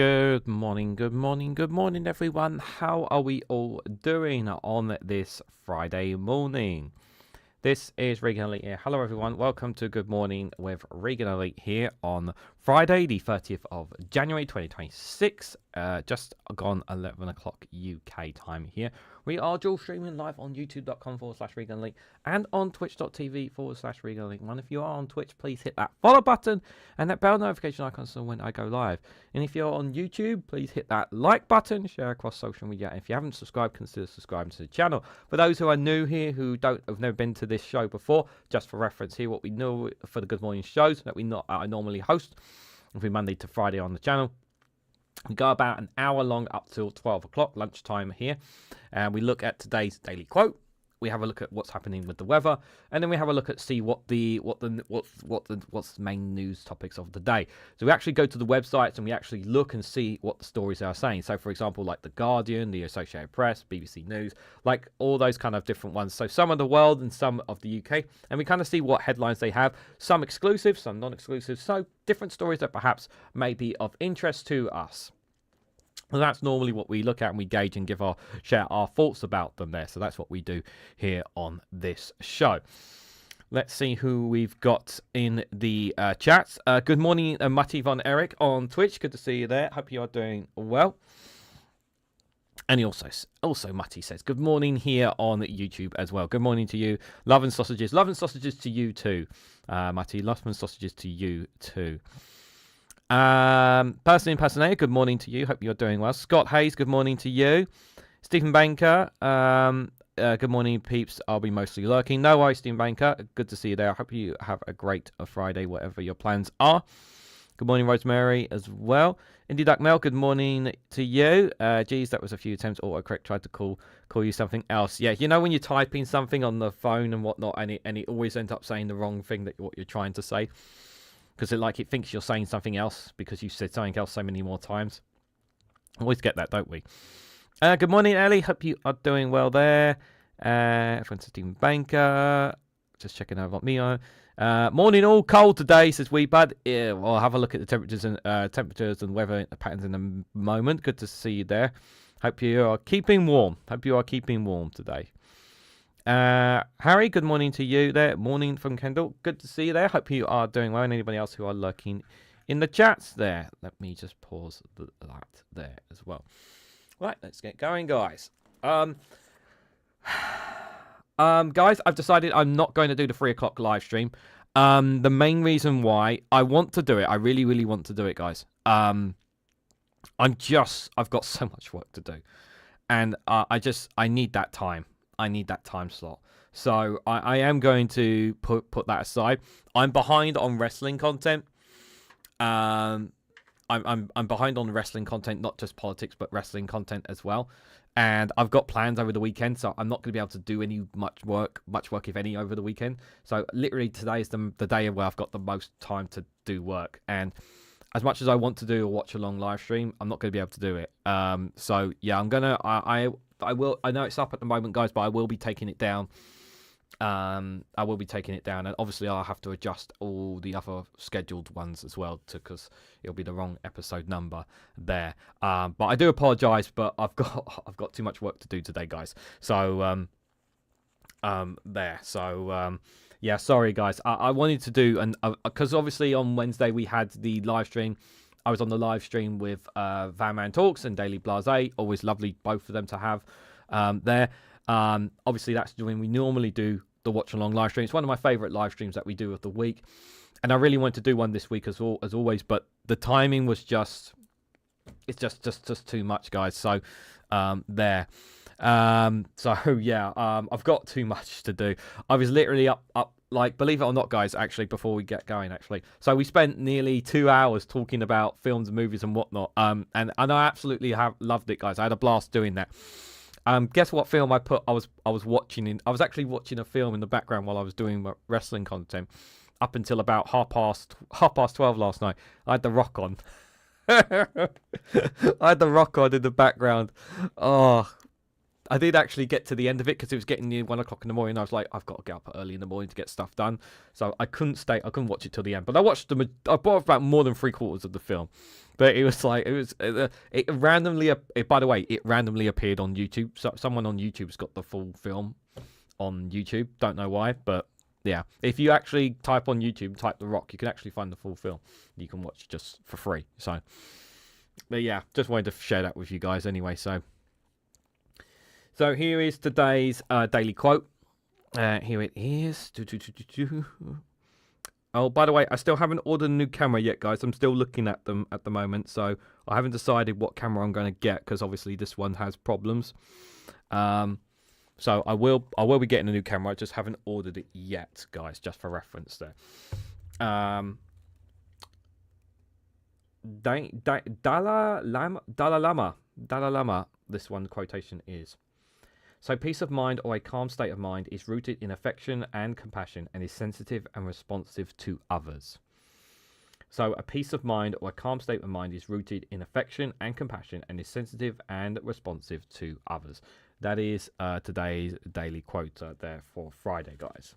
Good morning, everyone. How are we all doing on this Friday morning? This is Reganelite here. Hello, everyone. Welcome to Good Morning with Reganelite here on Friday, the 30th of January, 2026. Just gone 11 o'clock UK time here. We are dual streaming live on youtube.com/Reganelite and on twitch.tv/Reganelite. And if you are on Twitch, please hit that follow button and that bell notification icon so when I go live. And if you're on YouTube, please hit that like button, share across social media. And if you haven't subscribed, consider subscribing to the channel. For those who are new here, who have never been to this show before, just for reference here, what we know for the Good Morning shows that I normally host every Monday to Friday on the channel. We go about an hour long up till 12 o'clock lunchtime here, and we look at today's daily quote. We have a look at what's happening with the weather, and then we have a look at what's the main news topics of the day. So we actually go to the websites and we actually look and see what the stories are saying. So for example, like the Guardian, the Associated Press, BBC News, like all those kind of different ones. So some of the world and some of the UK, and we kind of see what headlines they have. Some exclusive, some non-exclusive. So different stories that perhaps may be of interest to us. And that's normally what we look at and we gauge and share our thoughts about them there. So that's what we do here on this show. Let's see who we've got in the chats. Good morning, Matti von Eric on Twitch. Good to see you there. Hope you are doing well. And he also Matti says, good morning here on YouTube as well. Good morning to you. Love and sausages. Love and sausages to you too. Matti, love and sausages to you too. Person impersonator, good morning to you. Hope you're doing well. Scott Hayes, good morning to you. Stephen Banker, good morning, peeps. I'll be mostly lurking. No worries, Stephen Banker. Good to see you there. I hope you have a great Friday, whatever your plans are. Good morning, Rosemary, as well. Indie Duck Mel, good morning to you. Geez, that was a few attempts. Autocorrect tried to call you something else. Yeah, you know when you're typing something on the phone and whatnot, and it always ends up saying the wrong thing that what you're trying to say. Because it thinks you're saying something else because you said something else so many more times. Always get that, don't we? Good morning, Ellie. Hope you are doing well there. Everyone's Stephen Banker. Just checking over on Mio. Morning all. Cold today, says Weebud. Yeah, well, I'll have a look at the temperatures and weather patterns in a moment. Good to see you there. Hope you are keeping warm. Today. Harry, good morning to you there. Morning from Kendall. Good to see you there. Hope you are doing well. And anybody else who are lurking in the chats there. Let me just pause that there as well. Right, let's get going, guys. Guys, I've decided I'm not going to do the 3 o'clock live stream. The main reason why I want to do it, I really, really want to do it, guys. I've got so much work to do. And I need that time. I need that time slot. So I am going to put that aside. I'm behind on wrestling content. I'm behind on wrestling content, not just politics, but wrestling content as well. And I've got plans over the weekend, so I'm not going to be able to do any much work if any, over the weekend. So literally today is the day where I've got the most time to do work. And as much as I want to do a watch along live stream, I'm not going to be able to do it. So yeah, I'm gonna. I will. I know it's up at the moment, guys, but I will be taking it down. And obviously I'll have to adjust all the other scheduled ones as well, because it'll be the wrong episode number there. But I do apologise, but I've got too much work to do today, guys. So yeah, sorry, guys. I wanted to do because obviously on Wednesday we had the live stream. I was on the live stream with Van Man Talks and Daily Blase. Always lovely, both of them to have there. Obviously, that's when we normally do the watch along live stream. It's one of my favourite live streams that we do of the week, and I really wanted to do one this week as always. But the timing was just too much, guys. So there. So yeah, I've got too much to do. I was literally up. Like, believe it or not, guys, actually, before we get going, actually. So we spent nearly 2 hours talking about films and movies and whatnot. And I absolutely have loved it, guys. I had a blast doing that. Guess what film I was watching I was actually watching a film in the background while I was doing my wrestling content up until about half past 12 last night. I had the Rock on. I had the Rock on in the background. Oh, I did actually get to the end of it because it was getting near 1 o'clock in the morning. I was like, I've got to get up early in the morning to get stuff done. So I couldn't watch it till the end. But I watched I bought about more than 3/4 of the film. But it was like, it randomly, by the way, it randomly appeared on YouTube. So someone on YouTube's got the full film on YouTube. Don't know why, but yeah. If you actually type on YouTube, type The Rock, you can actually find the full film. You can watch just for free. So, but yeah, just wanted to share that with you guys anyway. So here is today's daily quote. Here it is. Oh, by the way, I still haven't ordered a new camera yet, guys. I'm still looking at them at the moment. So I haven't decided what camera I'm going to get because obviously this one has problems. So I will be getting a new camera. I just haven't ordered it yet, guys, just for reference there. Dalai Lama, this one quotation is: so peace of mind or a calm state of mind is rooted in affection and compassion and is sensitive and responsive to others. So a peace of mind or a calm state of mind is rooted in affection and compassion and is sensitive and responsive to others. That is today's daily quote there for Friday, guys.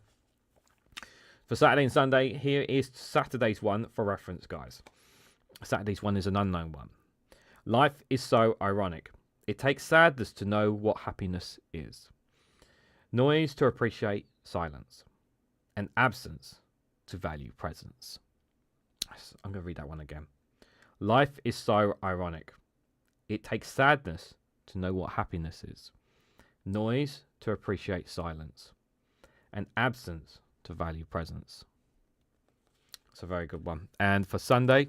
For Saturday and Sunday, here is Saturday's one for reference, guys. Saturday's one is an unknown one. Life is so ironic. It takes sadness to know what happiness is. Noise to appreciate silence. And absence to value presence. I'm going to read that one again. Life is so ironic. It takes sadness to know what happiness is. Noise to appreciate silence. And absence to value presence. It's a very good one. And for Sunday's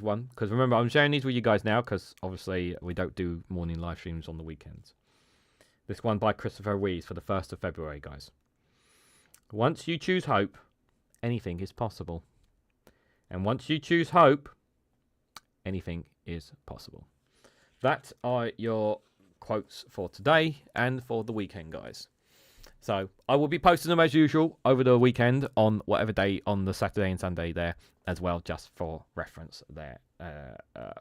one, because remember, I'm sharing these with you guys now because obviously we don't do morning live streams on the weekends. This one by Christopher Reeves for the 1st of February, guys. Once you choose hope, anything is possible. And once you choose hope, anything is possible. That are your quotes for today and for the weekend, guys. So I will be posting them as usual over the weekend on whatever day on the Saturday and Sunday there as well, just for reference there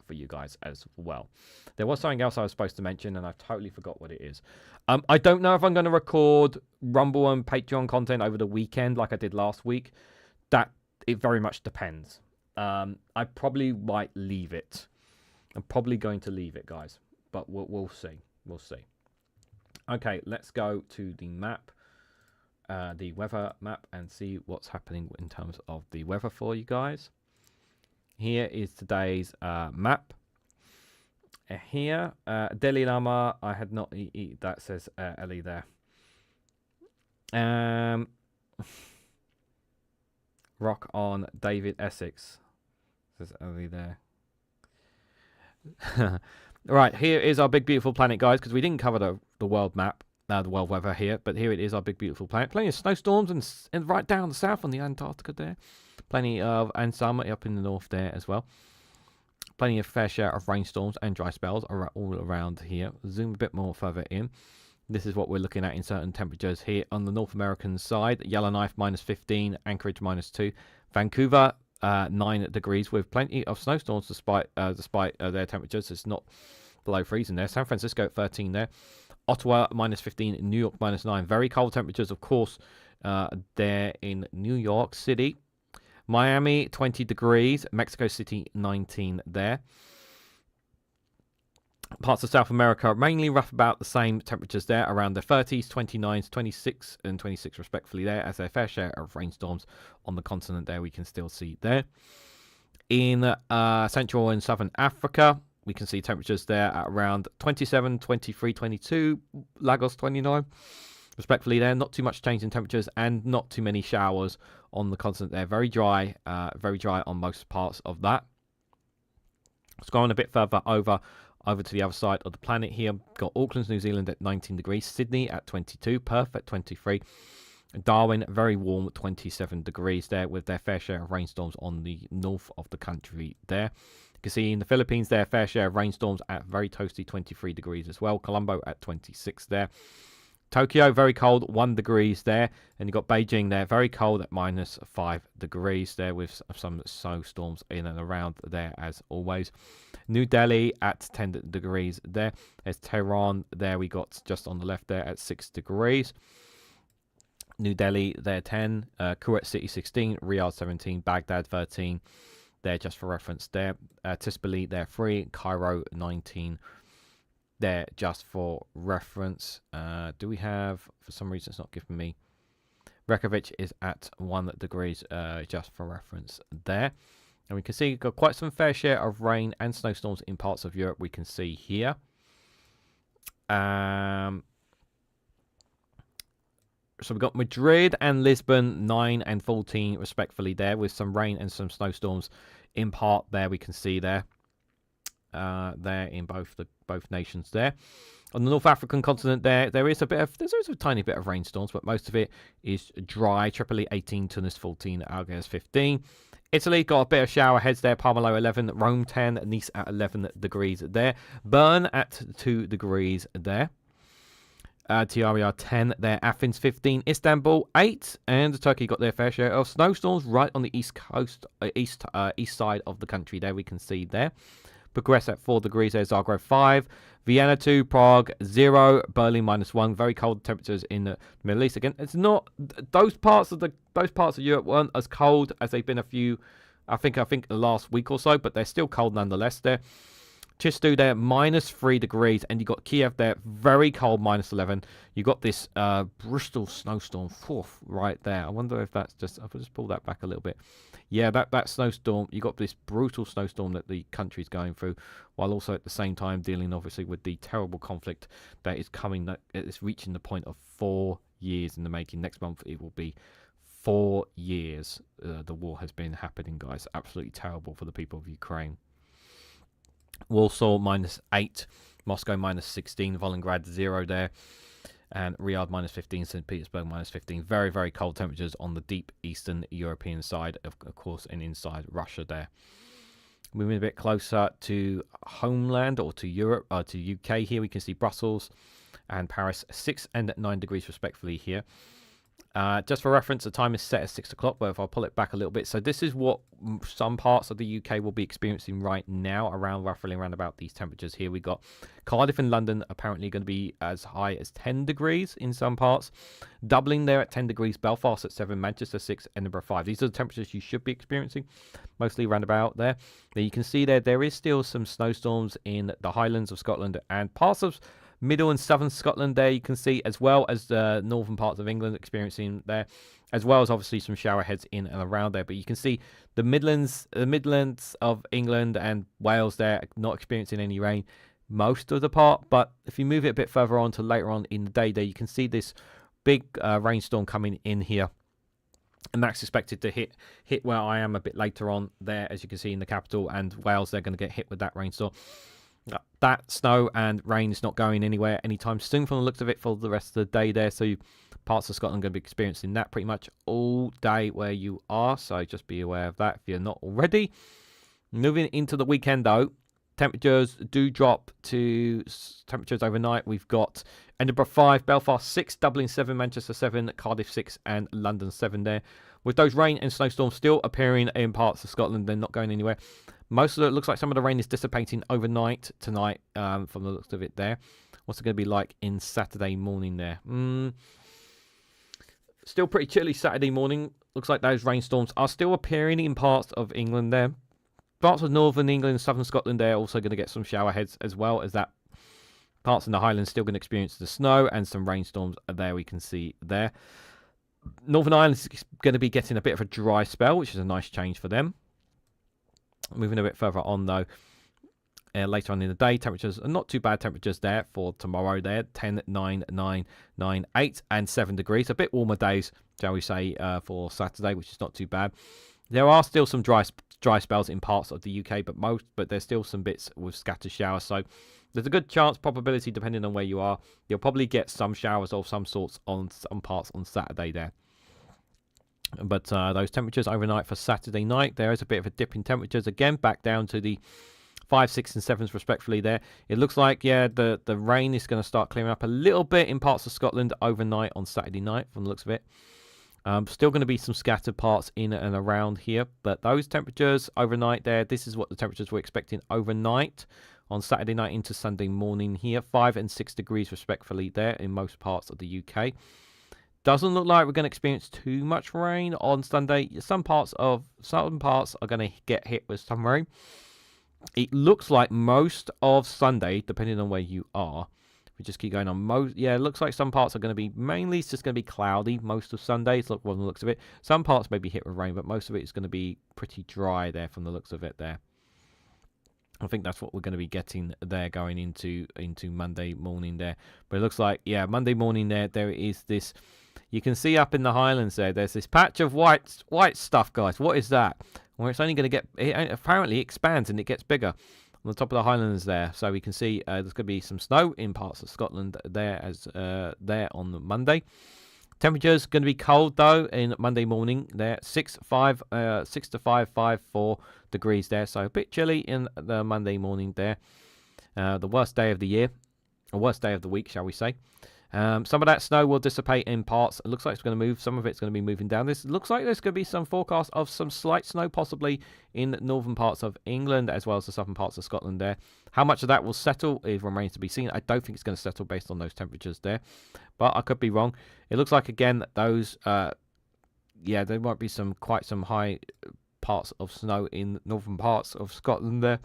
for you guys as well. There was something else I was supposed to mention and I totally forgot what it is. I don't know if I'm going to record Rumble and Patreon content over the weekend like I did last week. It very much depends. I probably might leave it. I'm probably going to leave it, guys, but we'll see. We'll see. Okay, let's go to the map, the weather map, and see what's happening in terms of the weather for you guys. Here is today's map. Here, Dalai Lama, I had not eat that, says Ellie there. Rock on David Essex, says Ellie there. Right, here is our big beautiful planet, guys, because we didn't cover the world map, the world weather here, but here it is, our big beautiful planet. Plenty of snowstorms and right down the south on the Antarctica there. Plenty of, and some up in the north there as well. Plenty of fair share of rainstorms and dry spells are all around here. Zoom a bit more further in. This is what we're looking at in certain temperatures here on the North American side. Yellowknife -15, Anchorage -2, Vancouver 9 degrees with plenty of snowstorms despite their temperatures. It's not below freezing there. San Francisco at 13 there. Ottawa -15, New York -9. Very cold temperatures, of course, there in New York City. Miami 20 degrees. Mexico City 19 there. Parts of South America mainly rough about the same temperatures there, around the 30s, 29s, 26 and 26 respectfully there, as their fair share of rainstorms on the continent there we can still see there. In Central and Southern Africa, we can see temperatures there at around 27, 23, 22, Lagos 29 respectfully there. Not too much change in temperatures and not too many showers on the continent there. Very dry on most parts of that. Let's go on a bit further over to the other side of the planet here. Got Auckland, New Zealand at 19 degrees, Sydney at 22, Perth at 23, Darwin very warm 27 degrees there with their fair share of rainstorms on the north of the country there. You can see in the Philippines their fair share of rainstorms at very toasty 23 degrees as well. Colombo at 26 there. Tokyo, very cold, 1 degrees there. And you've got Beijing there, very cold at -5 degrees there, with some snowstorms in and around there as always. New Delhi at 10 degrees there. There's Tehran there, we got just on the left there at 6 degrees. New Delhi there 10, Kuwait City 16, Riyadh 17, Baghdad 13 there, just for reference there. Tisbali there 3, Cairo 19 there, just for reference. Do we have, for some reason it's not giving me, Reykjavik is at 1 degrees, just for reference there. And we can see we've got quite some fair share of rain and snowstorms in parts of Europe, we can see here. So we've got Madrid and Lisbon 9 and 14 respectively there, with some rain and some snowstorms in part there, we can see there. There in both nations there. On the North African continent there is there's a tiny bit of rainstorms, but most of it is dry. Tripoli 18, Tunis 14, Algiers 15. Italy got a bit of shower heads there. Parmelo 11, Rome 10, Nice at 11 degrees there. Bern at 2 degrees there. TRER 10 there, Athens 15, Istanbul 8, and Turkey got their fair share of snowstorms right on the east coast, east side of the country there, we can see there. Bucharest at 4 degrees there, Zagreb 5, Vienna 2, Prague 0, Berlin -1. Very cold temperatures in the Middle East. Again, it's not those parts of Europe weren't as cold as they've been I think the last week or so, but they're still cold nonetheless there. Chistu there, -3 degrees, and you got Kiev there, very cold, -11. You got this Bristol snowstorm, right there. I wonder if that's just, I'll just pull that back a little bit. Yeah, that snowstorm, you got this brutal snowstorm that the country's going through, while also at the same time dealing, obviously, with the terrible conflict that is coming, that is reaching the point of 4 years in the making. Next month, it will be 4 years. The war has been happening, guys. Absolutely terrible for the people of Ukraine. Warsaw -8, Moscow -16, Volgograd 0 there, and Riyadh -15, St. Petersburg -15. Very, very cold temperatures on the deep eastern European side, of course, and inside Russia there. Moving a bit closer to homeland, or to Europe, to UK here, we can see Brussels and Paris 6 and 9 degrees respectively here. Just for reference, the time is set at 6 o'clock, but if I pull it back a little bit, so this is what some parts of the UK will be experiencing right now, roughly around about these temperatures here. We got Cardiff and London apparently going to be as high as 10 degrees in some parts. Dublin there at 10 degrees, Belfast at 7, Manchester 6, Edinburgh 5. These are the temperatures you should be experiencing, mostly around about there. Now you can see there is still some snowstorms in the Highlands of Scotland and parts of middle and southern Scotland there, you can see, as well as the northern parts of England experiencing there, as well as obviously some shower heads in and around there. But you can see the Midlands of England and Wales there not experiencing any rain most of the part. But if you move it a bit further on to later on in the day there, you can see this big rainstorm coming in here. And that's expected to hit where I am a bit later on there, as you can see in the capital, and Wales, they're going to get hit with that rainstorm. That snow and rain is not going anywhere anytime soon from the looks of it for the rest of the day there. So parts of Scotland are going to be experiencing that pretty much all day where you are. So just be aware of that if you're not already. Moving into the weekend though, temperatures do drop to temperatures overnight. We've got Edinburgh 5, Belfast 6, Dublin 7, Manchester 7, Cardiff 6 and London 7 there. With those rain and snowstorms still appearing in parts of Scotland, they're not going anywhere. Most of it looks like some of the rain is dissipating overnight tonight, from the looks of it there. What's it going to be like in Saturday morning there? Still pretty chilly Saturday morning. Looks like those rainstorms are still appearing in parts of England there. Parts of northern England and southern Scotland there also going to get some shower heads, as well as that. Parts in the Highlands still going to experience the snow and some rainstorms there, we can see there. Northern Ireland is going to be getting a bit of a dry spell, which is a nice change for them. Moving a bit further on though, later on in the day, temperatures are not too bad temperatures there for tomorrow there. 10, 9, 9, 9, 8 and 7 degrees. A bit warmer days, shall we say, for Saturday, which is not too bad. There are still some dry spells in parts of the UK, but there's still some bits with scattered showers. So there's a good chance, probability, depending on where you are, you'll probably get some showers of some sorts on some parts on Saturday there. But those temperatures overnight for Saturday night, there is a bit of a dip in temperatures again, back down to the 5, 6, and 7s respectfully there. It looks like, yeah, the rain is going to start clearing up a little bit in parts of Scotland overnight on Saturday night from the looks of it. Still going to be some scattered parts in and around here, but those temperatures overnight there, this is what the temperatures we're expecting overnight on Saturday night into Sunday morning here. 5 and 6 degrees respectfully there in most parts of the UK. Doesn't look like we're going to experience too much rain on Sunday. Some parts are going to get hit with some rain. It looks like most of Sunday, depending on where you are, we just keep going on. It looks like some parts are going to be mainly it's just going to be cloudy most of Sunday. It's look one of the looks of it. Some parts may be hit with rain, but most of it is going to be pretty dry there from the looks of it there. I think that's what we're going to be getting there going into Monday morning there. But it looks like, yeah, Monday morning there is this. You can see up in the Highlands there's this patch of white stuff, guys. What is that? Well, it's only going to get, it apparently expands and it gets bigger on the top of the Highlands there. So we can see there's going to be some snow in parts of Scotland there there on the Monday. Temperatures going to be cold though in Monday morning there, 6 to 5, 4 degrees there. So a bit chilly in the Monday morning there. The worst day of the year, or worst day of the week, shall we say. Some of that snow will dissipate in parts. It looks like it's going to move. Some of it's going to be moving down. This looks like there's going to be some forecast of some slight snow possibly in northern parts of England as well as the southern parts of Scotland there. How much of that will settle, it remains to be seen. I don't think it's going to settle based on those temperatures there, but I could be wrong. It looks like, again, that those, there might be quite some high parts of snow in northern parts of Scotland there.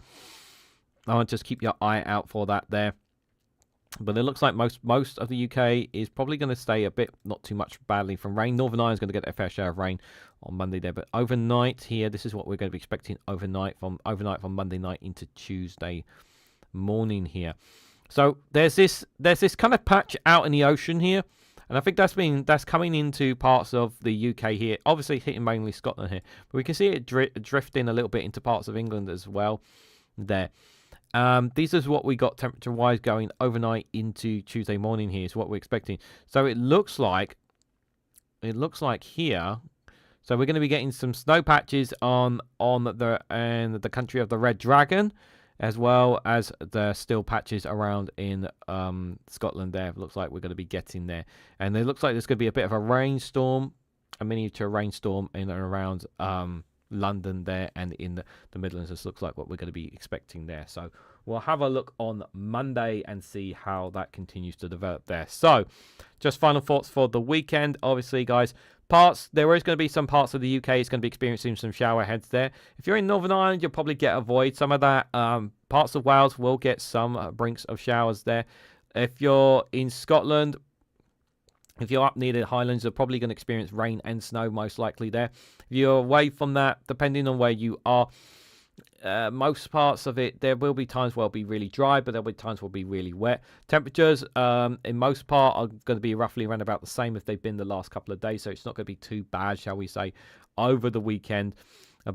I'll just keep your eye out for that there. But it looks like most of the UK is probably going to stay a bit, not too much badly from rain. Northern Ireland's going to get a fair share of rain on Monday there. But overnight here, this is what we're going to be expecting overnight from Monday night into Tuesday morning here. So there's this kind of patch out in the ocean here. And I think that's coming into parts of the UK here. Obviously hitting mainly Scotland here. But we can see it drifting a little bit into parts of England as well there. This is what we got temperature-wise going overnight into Tuesday morning here is what we're expecting. So it looks like here. So we're going to be getting some snow patches on the country of the Red Dragon, as well as the still patches around in Scotland there. It looks like we're going to be getting there. And it looks like there's going to be a bit of a rainstorm, a miniature rainstorm in and around London there and in the Midlands. This looks like what we're going to be expecting there. So we'll have a look on Monday and see how that continues to develop there. So just final thoughts for the weekend. Obviously, guys, there is going to be some parts of the UK is going to be experiencing some shower heads there. If you're in Northern Ireland, you'll probably avoid some of that. Parts of Wales will get some brinks of showers there. If you're in Scotland, if you're up near the Highlands, you're probably going to experience rain and snow most likely there. If you're away from that, depending on where you are, most parts of it, there will be times where it'll be really dry, but there'll be times where it'll be really wet. Temperatures, in most part, are going to be roughly around about the same if they've been the last couple of days, so it's not going to be too bad, shall we say, over the weekend.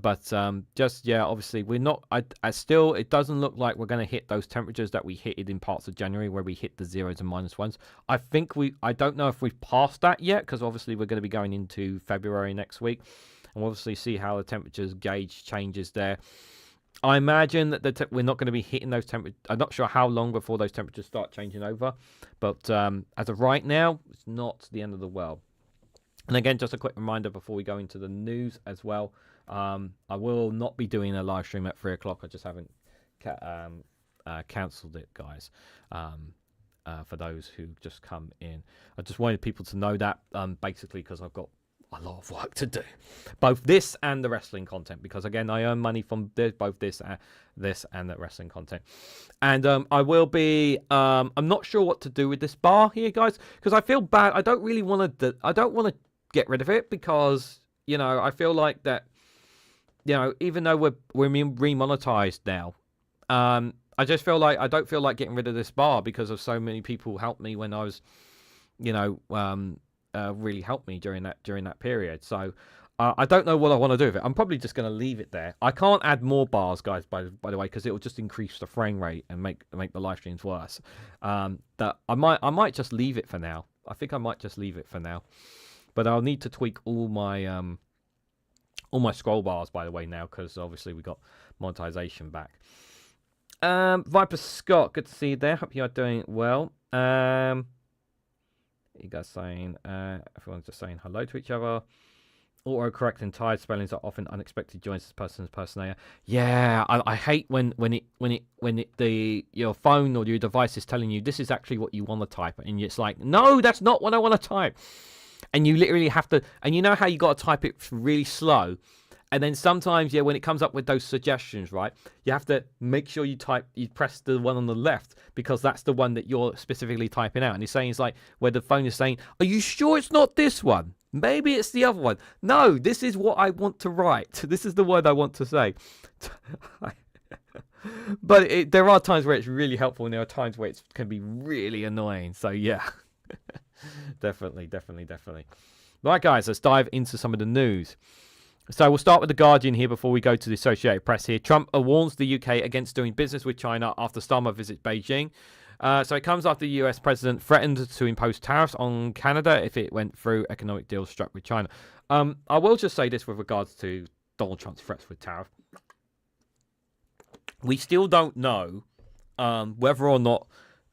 But obviously we're not. It doesn't look like we're going to hit those temperatures that we hit in parts of January, where we hit the zeros and -1s. I don't know if we've passed that yet, because obviously we're going to be going into February next week, and we'll obviously see how the temperatures gauge changes there. I imagine that we're not going to be hitting those temperatures. I'm not sure how long before those temperatures start changing over, but as of right now, it's not the end of the world. And again, just a quick reminder before we go into the news as well. I will not be doing a live stream at 3 o'clock. I just haven't cancelled it, guys. For those who just come in, I just wanted people to know that basically because I've got a lot of work to do, both this and the wrestling content, because again I earn money from both this and the wrestling content. And I will be I'm not sure what to do with this bar here, guys, because I feel bad. I don't want to get rid of it, because I feel like that even though we're remonetized now, I just feel like I don't feel like getting rid of this bar because of so many people helped me when I was really helped me during that period. So I don't know what I want to do with it. I'm probably just going to leave it there. I can't add more bars, guys, by the way, because it will just increase the frame rate and make the live streams worse. That I might just leave it for now. I think I might just leave it for now, but I'll need to tweak all my scroll bars, by the way, now, because obviously we got monetization back. Viper Scott, good to see you there. Hope you are doing well. You guys saying, everyone's just saying hello to each other. Autocorrect and tired spellings are often unexpected joins as person's personator. Yeah, I hate when your phone or your device is telling you this is actually what you want to type, and it's like, no, that's not what I want to type. And you literally have to, and you know how you got to type it really slow, and then sometimes, yeah, when it comes up with those suggestions, right, you have to make sure you press the one on the left because that's the one that you're specifically typing out. And he's saying, it's like where the phone is saying, are you sure it's not this one? Maybe it's the other one. No, this is what I want to write. This is the word I want to say. But there are times where it's really helpful, and there are times where it can be really annoying. So, yeah. Definitely. Right, guys, let's dive into some of the news. So we'll start with The Guardian here before we go to the Associated Press here. Trump warns the UK against doing business with China after Starmer visits Beijing. So it comes after the US president threatened to impose tariffs on Canada if it went through economic deals struck with China. I will just say this with regards to Donald Trump's threats with tariff. We still don't know whether or not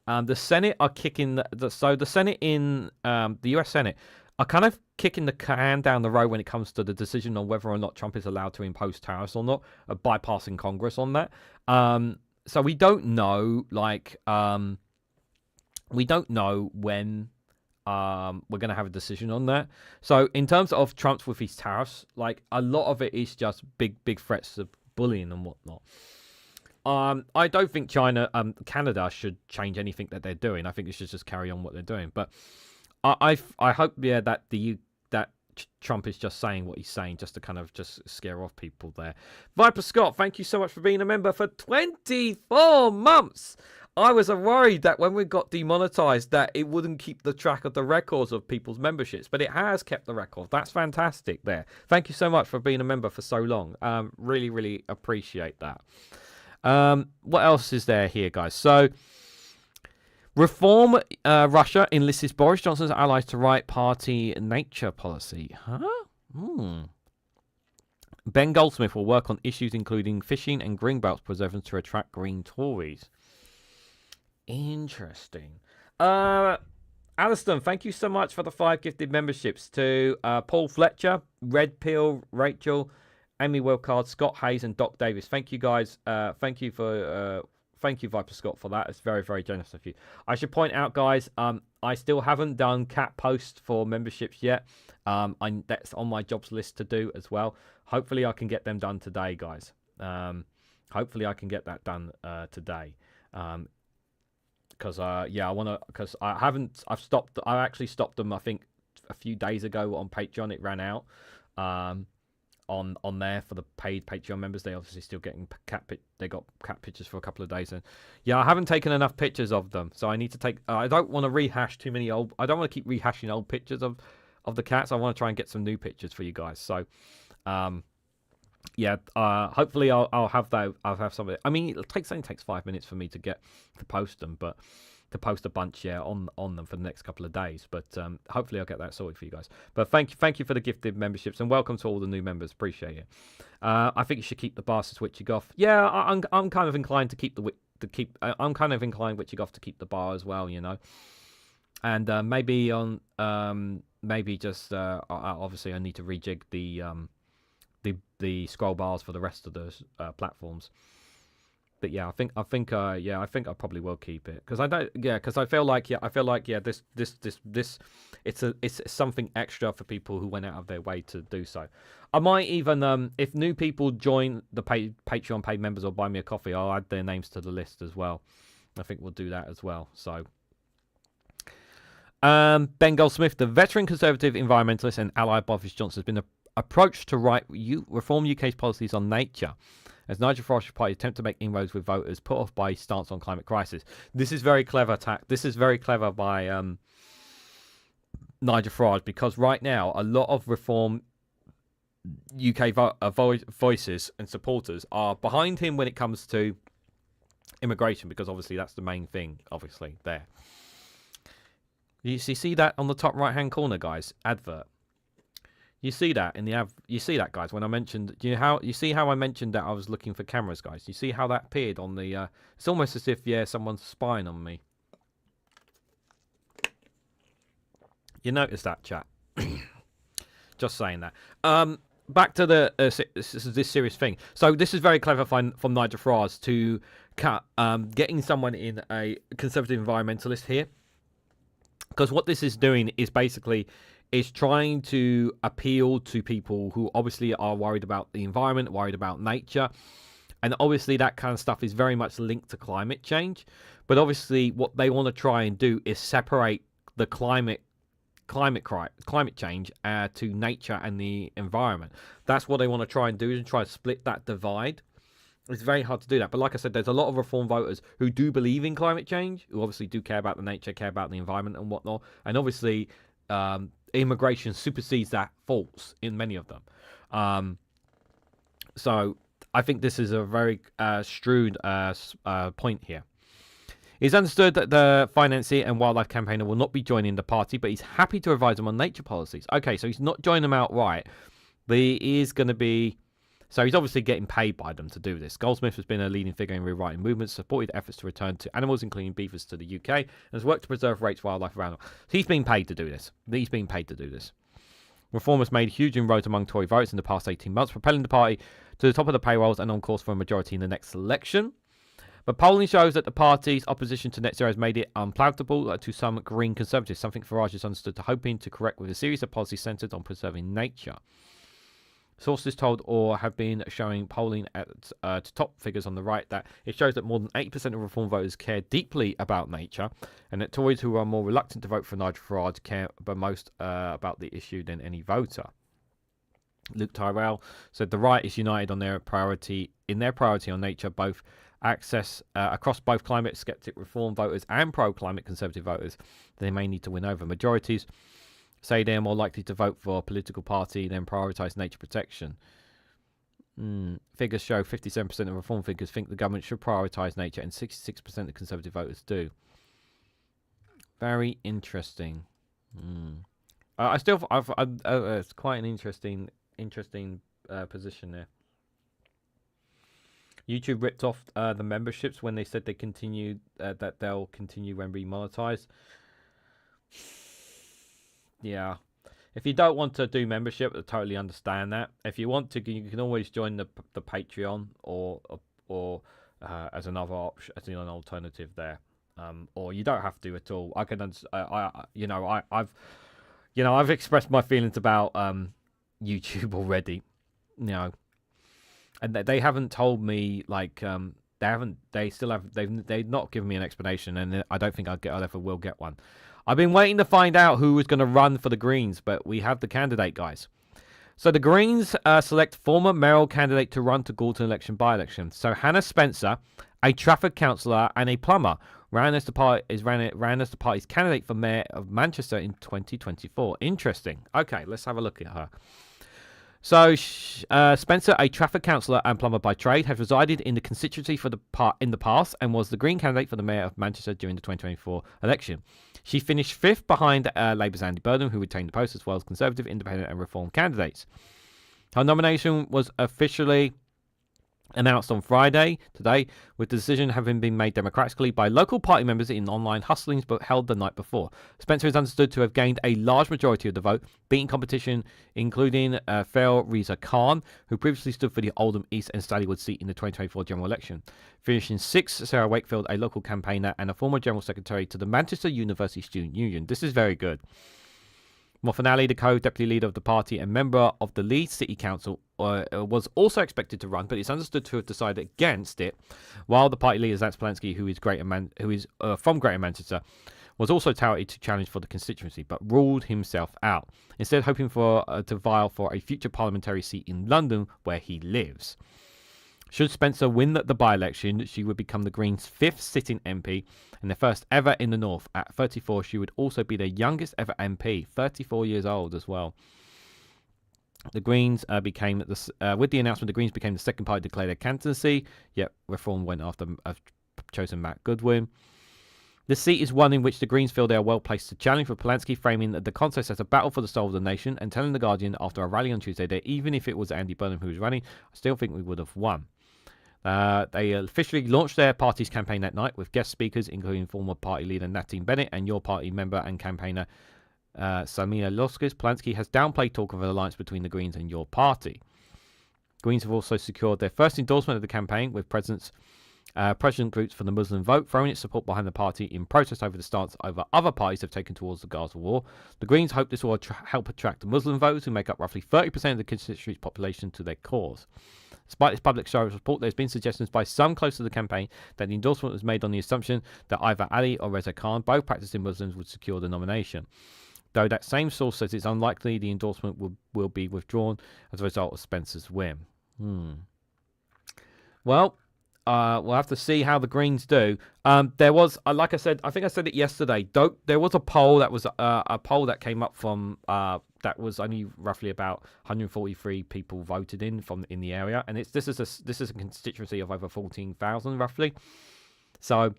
the Senate are kicking... So the Senate in the US Senate are kind of kicking the can down the road when it comes to the decision on whether or not Trump is allowed to impose tariffs or not, bypassing Congress on that. So we don't know, we don't know when we're going to have a decision on that. So in terms of Trump's with his tariffs, a lot of it is just big threats of bullying and whatnot. I don't think Canada should change anything that they're doing. I think it should just carry on what they're doing. But I hope, yeah, that Trump is just saying what he's saying just to kind of just scare off people there. Viper Scott, thank you so much for being a member for 24 months. I was worried that when we got demonetized that it wouldn't keep the track of the records of people's memberships, but it has kept the record. That's fantastic there. Thank you so much for being a member for so long. Really appreciate that. What else is there here, guys? So, Reform Russia enlists Boris Johnson's allies to write party nature policy. Huh? Ben Goldsmith will work on issues including fishing and greenbelt preservation to attract green Tories. Interesting. Aliston, thank you so much for the 5 gifted memberships to Paul Fletcher, Red Pill, Rachel, Amy Wilcard, Scott Hayes, and Doc Davis. Thank you, guys. Thank you, Viper Scott, for that. It's very generous of you. I should point out, guys, I still haven't done cat posts for memberships yet. That's on my jobs list to do as well. Hopefully, I can get them done today, guys. Hopefully, I can get that done today. Because yeah, I want to. Because I actually stopped them. I think a few days ago on Patreon. It ran out. On there for the paid Patreon members, they obviously still getting they got cat pictures for a couple of days, and yeah, I haven't taken enough pictures of them, so I need to take. I don't want to rehash too many old. I don't want to keep rehashing old pictures of the cats. I want to try and get some new pictures for you guys. So, yeah, hopefully I'll have that. I'll have some of it. I mean, it only takes 5 minutes for me to post them, but to post a bunch, yeah, on them for the next couple of days. But hopefully I'll get that sorted for you guys. But thank you for the gifted memberships, and welcome to all the new members. Appreciate it. I think you should keep the bastards witching off. Yeah, I'm kind of inclined to keep I'm kind of inclined witching off to keep the bar as well, you know. And maybe on maybe just obviously I need to rejig the scroll bars for the rest of the platforms. But yeah, I think I probably will keep it because I feel like this it's something extra for people who went out of their way to do so. I might even if new people join the Patreon paid members or buy me a coffee, I'll add their names to the list as well. I think we'll do that as well. So Ben Goldsmith, the veteran conservative environmentalist and ally of Boris Johnson, has been approached to reform UK's policies on nature, as Nigel Farage's party attempt to make inroads with voters put off by his stance on climate crisis. This is very clever. This is very clever by Nigel Farage, because right now a lot of reform UK voices and supporters are behind him when it comes to immigration, because obviously that's the main thing. Obviously, there. You see that on the top right hand corner, guys? Advert. You see that in the you see that, guys, when I mentioned, you see how I mentioned that I was looking for cameras, guys. You see how that appeared on the it's almost as if, yeah, someone's spying on me. You notice that, chat? Just saying that. Back to the this serious thing. So this is very clever from Nigel Farage to cut getting someone in a conservative environmentalist here, because what this is doing is basically is trying to appeal to people who obviously are worried about the environment, worried about nature, and obviously that kind of stuff is very much linked to climate change. But obviously what they want to try and do is separate the climate change to nature and the environment. That's what they want to try and do, and try to split that divide. It's very hard to do that, but like I said, there's a lot of Reform voters who do believe in climate change, who obviously do care about the nature, care about the environment and whatnot, and obviously immigration supersedes that false in many of them. So I think this is a very shrewd point here. He's understood that the financier and wildlife campaigner will not be joining the party, but he's happy to advise them on nature policies. Okay, so he's not joining them outright, but he is going to be... So he's obviously getting paid by them to do this. Goldsmith has been a leading figure in rewriting movements, supported efforts to return to animals, including beavers, to the UK, and has worked to preserve rates wildlife around. So he's being paid to do this. Reform has made huge inroads among Tory voters in the past 18 months, propelling the party to the top of the payrolls and on course for a majority in the next election. But polling shows that the party's opposition to net zero has made it unpalatable to some green conservatives, something Farage is understood to hoping to correct with a series of policies centred on preserving nature. Sources told or have been showing polling to top figures on the right that it shows that more than 80% of Reform voters care deeply about nature, and that Tories who are more reluctant to vote for Nigel Farage care but most about the issue than any voter. Luke Tyrrell said the right is united on their priority on nature, both access across both climate skeptic Reform voters and pro-climate conservative voters. They may need to win over. Majorities say they are more likely to vote for a political party than prioritise nature protection. Figures show 57% of Reform figures think the government should prioritise nature, and 66% of Conservative voters do. Very interesting. It's quite an interesting position there. YouTube ripped off the memberships when they said they continued that they'll continue when remonetized. Yeah, if you don't want to do membership, I totally understand that. If you want to, you can always join the Patreon or as another option, as an alternative there. Or you don't have to at all. I can, I've expressed my feelings about YouTube already. And they haven't told me they've not given me an explanation, and I don't think I ever will get one. I've been waiting to find out who was going to run for the Greens, but we have the candidate, guys. So the Greens select former mayoral candidate to run to Gorton election by-election. So Hannah Spencer, a Trafford councillor and a plumber, ran as the party's candidate for mayor of Manchester in 2024. Interesting. Okay, let's have a look at her. So Spencer, a Trafford councillor and plumber by trade, has resided in the constituency in the past and was the Green candidate for the mayor of Manchester during the 2024 election. She finished fifth behind Labour's Andy Burnham, who retained the post, as well as Conservative, Independent and Reform candidates. Her nomination was officially announced on Friday, today, with the decision having been made democratically by local party members in online hustlings but held the night before. Spencer is understood to have gained a large majority of the vote, beating competition including Fail Reza Khan, who previously stood for the Oldham East and Stallywood seat in the 2024 general election. Finishing sixth, Sarah Wakefield, a local campaigner and a former general secretary to the Manchester University Student Union. This is very good. Moffat Ali, the co-deputy leader of the party and member of the Leeds City Council, was also expected to run, but it's understood to have decided against it, while the party leader, Zach Spalansky, who is from Greater Manchester, was also touted to challenge for the constituency, but ruled himself out, instead hoping to vie for a future parliamentary seat in London, where he lives. Should Spencer win the by-election, she would become the Greens' fifth sitting MP and the first ever in the North. At 34, she would also be the youngest ever MP, 34 years old as well. The Greens with the announcement, the Greens became the second party to declare their candidacy. Yet Reform went after chosen Matt Goodwin. The seat is one in which the Greens feel they are well placed to challenge, with Polanski framing the contest as a battle for the soul of the nation and telling The Guardian after a rally on Tuesday that even if it was Andy Burnham who was running, I still think we would have won. They officially launched their party's campaign that night with guest speakers, including former party leader Nadine Bennett and your party member and campaigner Samina Loskis. Polanski has downplayed talk of an alliance between the Greens and your party. Greens have also secured their first endorsement of the campaign with President groups for the Muslim vote, throwing its support behind the party in protest over the stance over other parties have taken towards the Gaza war. The Greens hope this will help attract the Muslim voters, who make up roughly 30% of the constituency's population, to their cause. Despite this public service report, there's been suggestions by some close to the campaign that the endorsement was made on the assumption that either Ali or Reza Khan, both practicing Muslims, would secure the nomination. Though that same source says it's unlikely the endorsement will be withdrawn as a result of Spencer's win. Well, we'll have to see how the Greens do. There was, like I said, I think I said it yesterday. There was a poll that was a poll that came up from that was only roughly about 143 people voted in the area, and this is a constituency of over 14,000 roughly. So,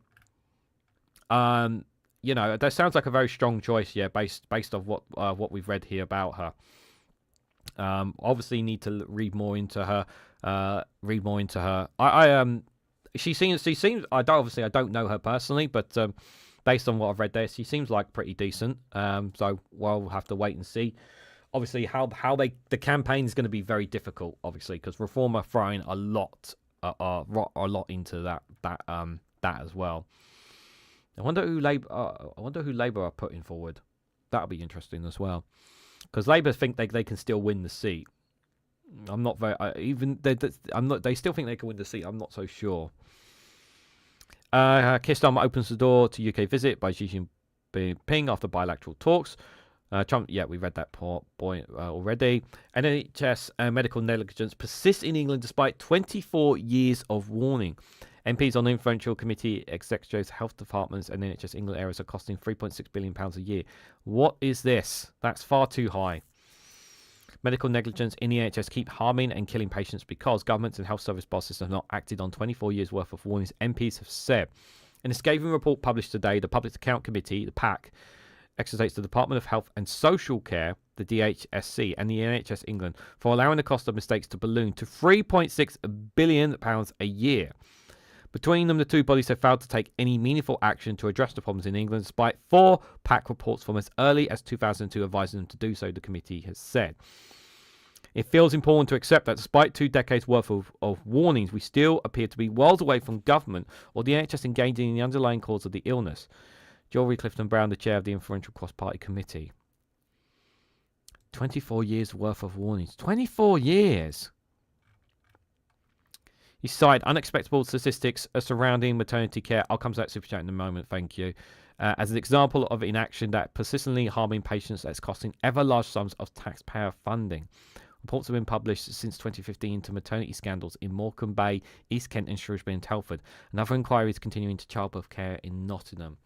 that sounds like a very strong choice, yeah, based off what we've read here about her. Obviously, need to read more into her. She seems. I don't know her personally, but based on what I've read there, she seems like pretty decent. So we'll have to wait and see. Obviously, how the campaign is going to be very difficult. Obviously, because Reform are throwing a lot into that as well. I wonder who Labour are putting forward. That'll be interesting as well, because Labour think they can still win the seat. I'm not very They still think they can win the seat. I'm not so sure. Keir Starmer opens the door to UK visit by Xi Jinping after bilateral talks. Trump, we read that point already. NHS medical negligence persists in England despite 24 years of warning. MPs on the influential committee, executives, health departments, and NHS England areas are costing £3.6 billion a year. What is this? That's far too high. Medical negligence in the NHS keep harming and killing patients because governments and health service bosses have not acted on 24 years' worth of warnings, MPs have said. In a scathing report published today, the Public Account Committee, the PAC, exercises the Department of Health and Social Care, the DHSC, and the NHS England for allowing the cost of mistakes to balloon to £3.6 billion a year. Between them, the two bodies have failed to take any meaningful action to address the problems in England, despite 4 PAC reports from as early as 2002 advising them to do so, the committee has said. It feels important to accept that despite 2 decades worth of warnings, we still appear to be worlds away from government or the NHS engaging in the underlying cause of the illness. Jory Clifton-Brown, the chair of the influential cross-party committee. 24 years worth of warnings. 24 years! He cited unexpected statistics surrounding maternity care. I'll come to that super chat in a moment, thank you. As an example of inaction that persistently harming patients that's costing ever large sums of taxpayer funding. Reports have been published since 2015 into maternity scandals in Morecambe Bay, East Kent and Shrewsbury and Telford, and other inquiries continuing to childbirth care in Nottingham.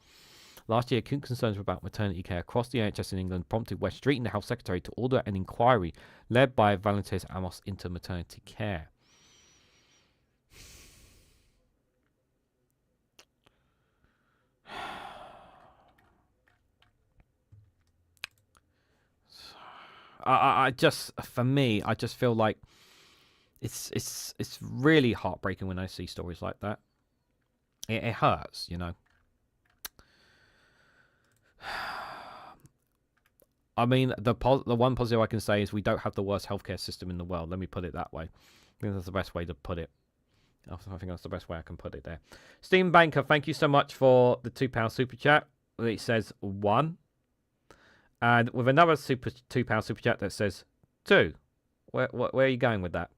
Last year, acute concerns about maternity care across the NHS in England prompted West Street and the Health Secretary to order an inquiry led by volunteers Amos into maternity care. I just feel like it's really heartbreaking when I see stories like that. It hurts, you know. I mean, the one positive I can say is we don't have the worst healthcare system in the world. Let me put it that way. I think that's the best way to put it. I think that's the best way I can put it there. Stephen Banker, thank you so much for the £2 super chat. It says 1. And with another £2 super chat that says 2. Where are you going with that?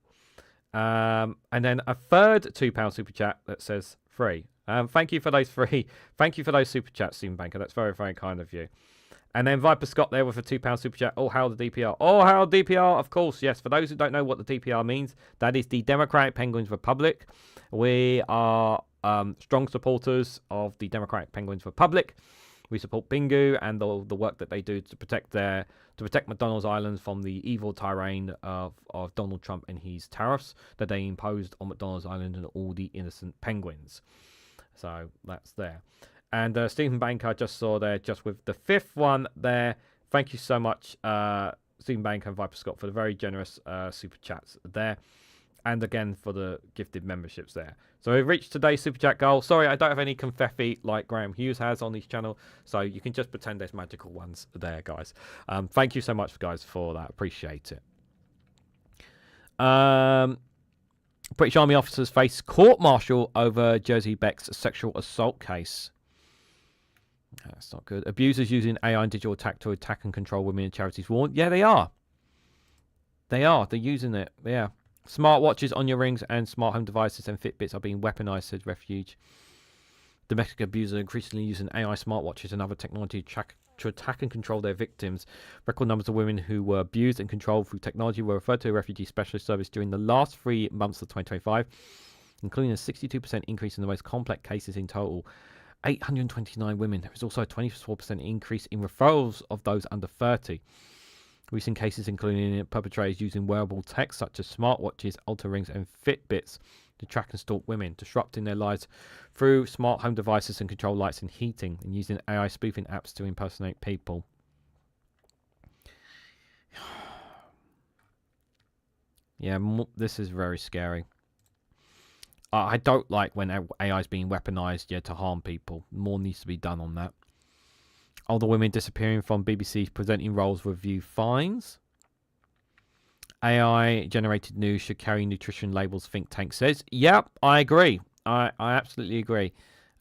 And then a third £2 super chat that says 3. Thank you for those 3. Thank you for those super chats, Stephen Banker. That's very, very kind of you. And then Viper Scott there with a £2 super chat. Oh, how the DPR. Oh, how DPR, of course. Yes, for those who don't know what the DPR means, that is the Democratic Penguins Republic. We are strong supporters of the Democratic Penguins Republic. We support Bingu and the work that they do to protect McDonald's Island from the evil tyranny of Donald Trump and his tariffs that they imposed on McDonald's Island and all the innocent penguins. So that's there. And Stephen Banker, I just saw there, just with the 5th one there. Thank you so much, Stephen Banker and Viper Scott, for the very generous super chats there. And again, for the gifted memberships there. So we've reached today's super chat goal. Sorry, I don't have any confetti like Graham Hughes has on his channel. So you can just pretend there's magical ones there, guys. Thank you so much, guys, for that. Appreciate it. British Army officers face court-martial over Jersey Beck's sexual assault case. That's not good. Abusers using AI and digital attack to attack and control women in charities warned. Yeah, they are. They're using it. Yeah. Smartwatches on your rings and smart home devices and Fitbits are being weaponized, said Refuge. Domestic abusers are increasingly using AI smartwatches and other technology to attack and control their victims. Record numbers of women who were abused and controlled through technology were referred to a refugee specialist service during the last 3 months of 2025, including a 62% increase in the most complex cases in total. 829 women. There is also a 24% increase in referrals of those under 30. Recent cases including perpetrators using wearable tech such as smartwatches, Ultra Rings, and Fitbits to track and stalk women, disrupting their lives through smart home devices and control lights and heating, and using AI spoofing apps to impersonate people. Yeah, this is very scary. I don't like when AI is being weaponized to harm people. More needs to be done on that. Older women disappearing from BBC's presenting roles review fines. AI-generated news should carry nutrition labels, think tank says. Yep, I agree. I absolutely agree.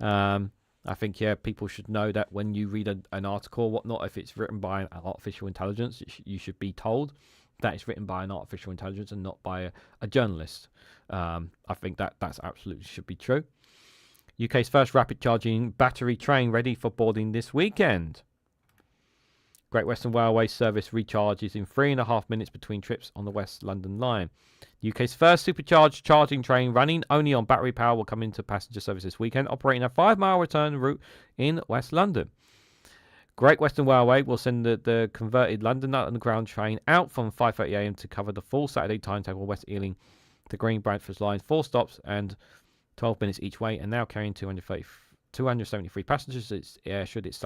I think, people should know that when you read an article or whatnot, if it's written by an artificial intelligence, you should be told that it's written by an artificial intelligence and not by a journalist. I think that's absolutely should be true. UK's first rapid charging battery train ready for boarding this weekend. Great Western Railway service recharges in 3.5 minutes between trips on the West London line. UK's first supercharged charging train running only on battery power will come into passenger service this weekend, operating a 5-mile return route in West London. Great Western Railway will send the converted London Underground train out from 5:30 a.m. to cover the full Saturday timetable West Ealing to Green Bradford's line, 4 stops and 12 minutes each way, and now carrying 273 passengers. Should its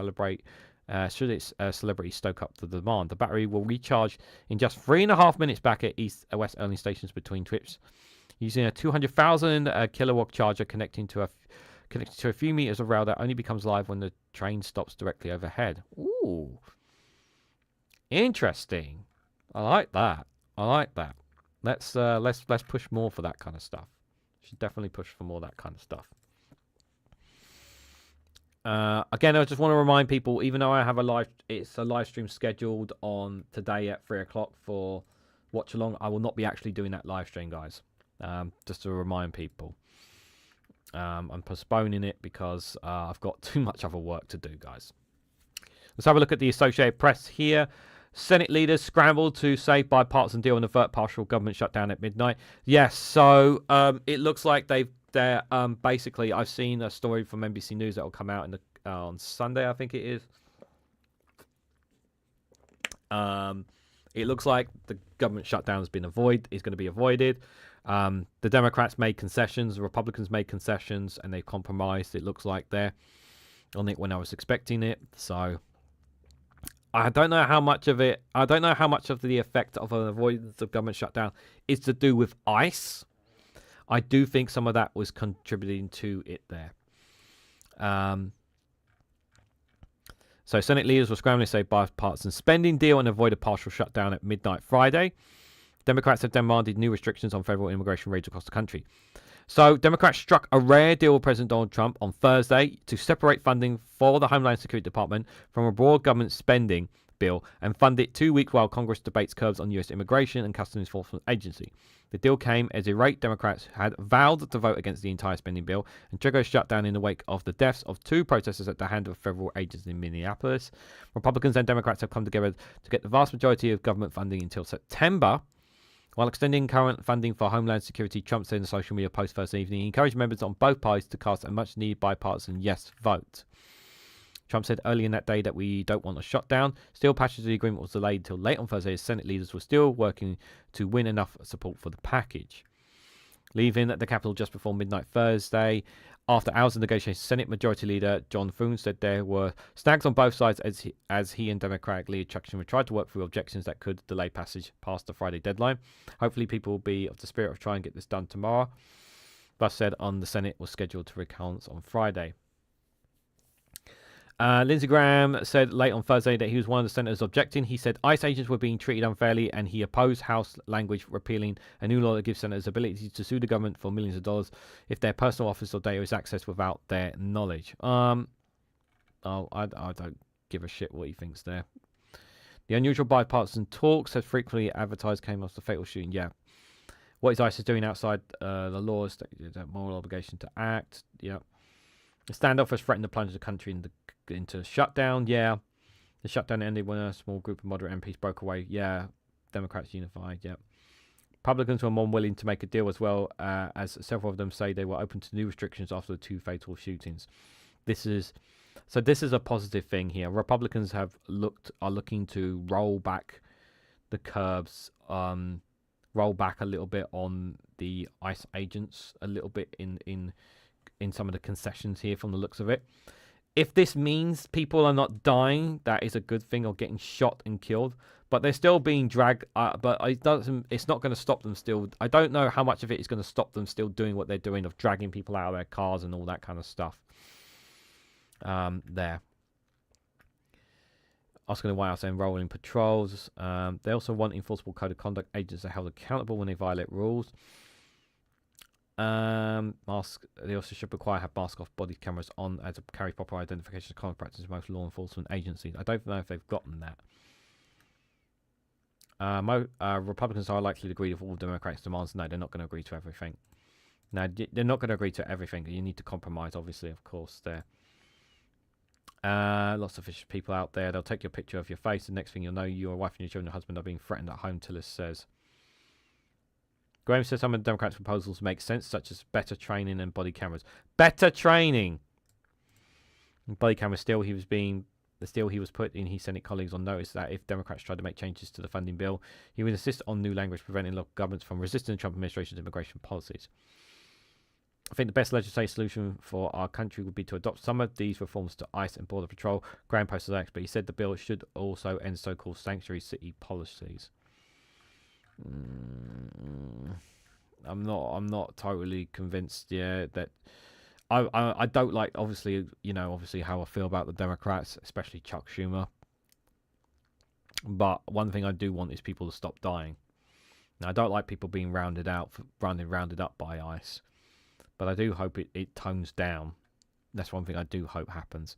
celebrity stoke up the demand. The battery will recharge in just 3.5 minutes back at East West Ealing stations between trips, using a 200,000 kilowatt charger connected to a few meters of rail that only becomes live when the train stops directly overhead. Ooh, interesting. I like that. Let's push more for that kind of stuff. Should definitely push for more of that kind of stuff. Again, I just want to remind people, even though I have it's a live stream scheduled on today at 3 o'clock for watch along, I will not be actually doing that live stream, guys. Just to remind people. I'm postponing it because I've got too much other work to do, guys. Let's have a look at the Associated Press here. Senate leaders scrambled to save bipartisan deal and avert partial government shutdown at midnight. Yes, so it looks like they're basically, I've seen a story from NBC News that will come out on Sunday, I think it is. It looks like the government shutdown is going to be avoided. The Democrats made concessions, the Republicans made concessions, and they compromised. It looks like they're on it when I was expecting it. So I don't know how much of the effect of an avoidance of government shutdown is to do with ICE. I do think some of that was contributing to it there. So Senate leaders were scrambling to save bipartisan spending deal and avoid a partial shutdown at midnight Friday. Democrats have demanded new restrictions on federal immigration raids across the country. So Democrats struck a rare deal with President Donald Trump on Thursday to separate funding for the Homeland Security Department from a broad government spending bill and fund it 2 weeks while Congress debates curbs on U.S. immigration and customs enforcement agency. The deal came as irate Democrats had vowed to vote against the entire spending bill and trigger a shutdown in the wake of the deaths of 2 protesters at the hand of federal agents in Minneapolis. Republicans and Democrats have come together to get the vast majority of government funding until September. While extending current funding for Homeland Security, Trump said in a social media post Thursday evening he encouraged members on both parties to cast a much-needed bipartisan yes vote. Trump said earlier in that day that we don't want a shutdown. Still, passage of the agreement was delayed until late on Thursday as Senate leaders were still working to win enough support for the package. Leaving the capital just before midnight Thursday. After hours of negotiations, Senate Majority Leader John Thune said there were snags on both sides as he and Democratic leader Chuck Schumer tried to work through objections that could delay passage past the Friday deadline. Hopefully, people will be of the spirit of trying to get this done tomorrow. Thus said on the Senate was scheduled to recount on Friday. Lindsey Graham said late on Thursday that he was one of the senators objecting. He said ICE agents were being treated unfairly, and he opposed House language repealing a new law that gives senators ability to sue the government for millions of dollars if their personal office or data is accessed without their knowledge. I don't give a shit what he thinks there. The unusual bipartisan talks has frequently advertised came after the fatal shooting. Yeah. What is ISIS doing outside the laws? The moral obligation to act. Yeah. The standoff has threatened to plunge the country into shutdown. Yeah. The shutdown ended when a small group of moderate MPs broke away. Yeah. Democrats unified. Yeah. Republicans were more willing to make a deal as well, as several of them say they were open to new restrictions after the 2 fatal shootings. This is a positive thing here. Republicans are looking to roll back the curbs, roll back a little bit on the ICE agents, a little bit in some of the concessions here from the looks of it. If this means people are not dying, that is a good thing, or getting shot and killed. But they're still being dragged. But it's not going to stop them still. I don't know how much of it is going to stop them still doing what they're doing of dragging people out of their cars and all that kind of stuff. There. Asking the White House enrolling patrols. They also want enforceable code of conduct. Agents are held accountable when they violate rules. Mask. They also should require have mask-off body cameras on as to carry proper identification of conduct practices most law enforcement agencies. I don't know if they've gotten that. Republicans are likely to agree with all Democrats' demands. No, they're not going to agree to everything. No, they're not going to agree to everything. You need to compromise, obviously, of course, there. Lots of vicious people out there. They'll take your picture of your face. The next thing you'll know, your wife and your children and husband are being threatened at home, Tillis says. Graham says some of the Democrats' proposals make sense, such as better training and body cameras. Better training! Body cameras still he was putting his Senate colleagues on notice that if Democrats tried to make changes to the funding bill, he would insist on new language preventing local governments from resisting the Trump administration's immigration policies. I think the best legislative solution for our country would be to adopt some of these reforms to ICE and Border Patrol. Graham posted that, but he said the bill should also end so-called sanctuary city policies. I'm not totally convinced. Yeah, that I don't like. Obviously how I feel about the Democrats, especially Chuck Schumer. But one thing I do want is people to stop dying. Now, I don't like people being rounded up by ICE. But I do hope it tones down. That's one thing I do hope happens.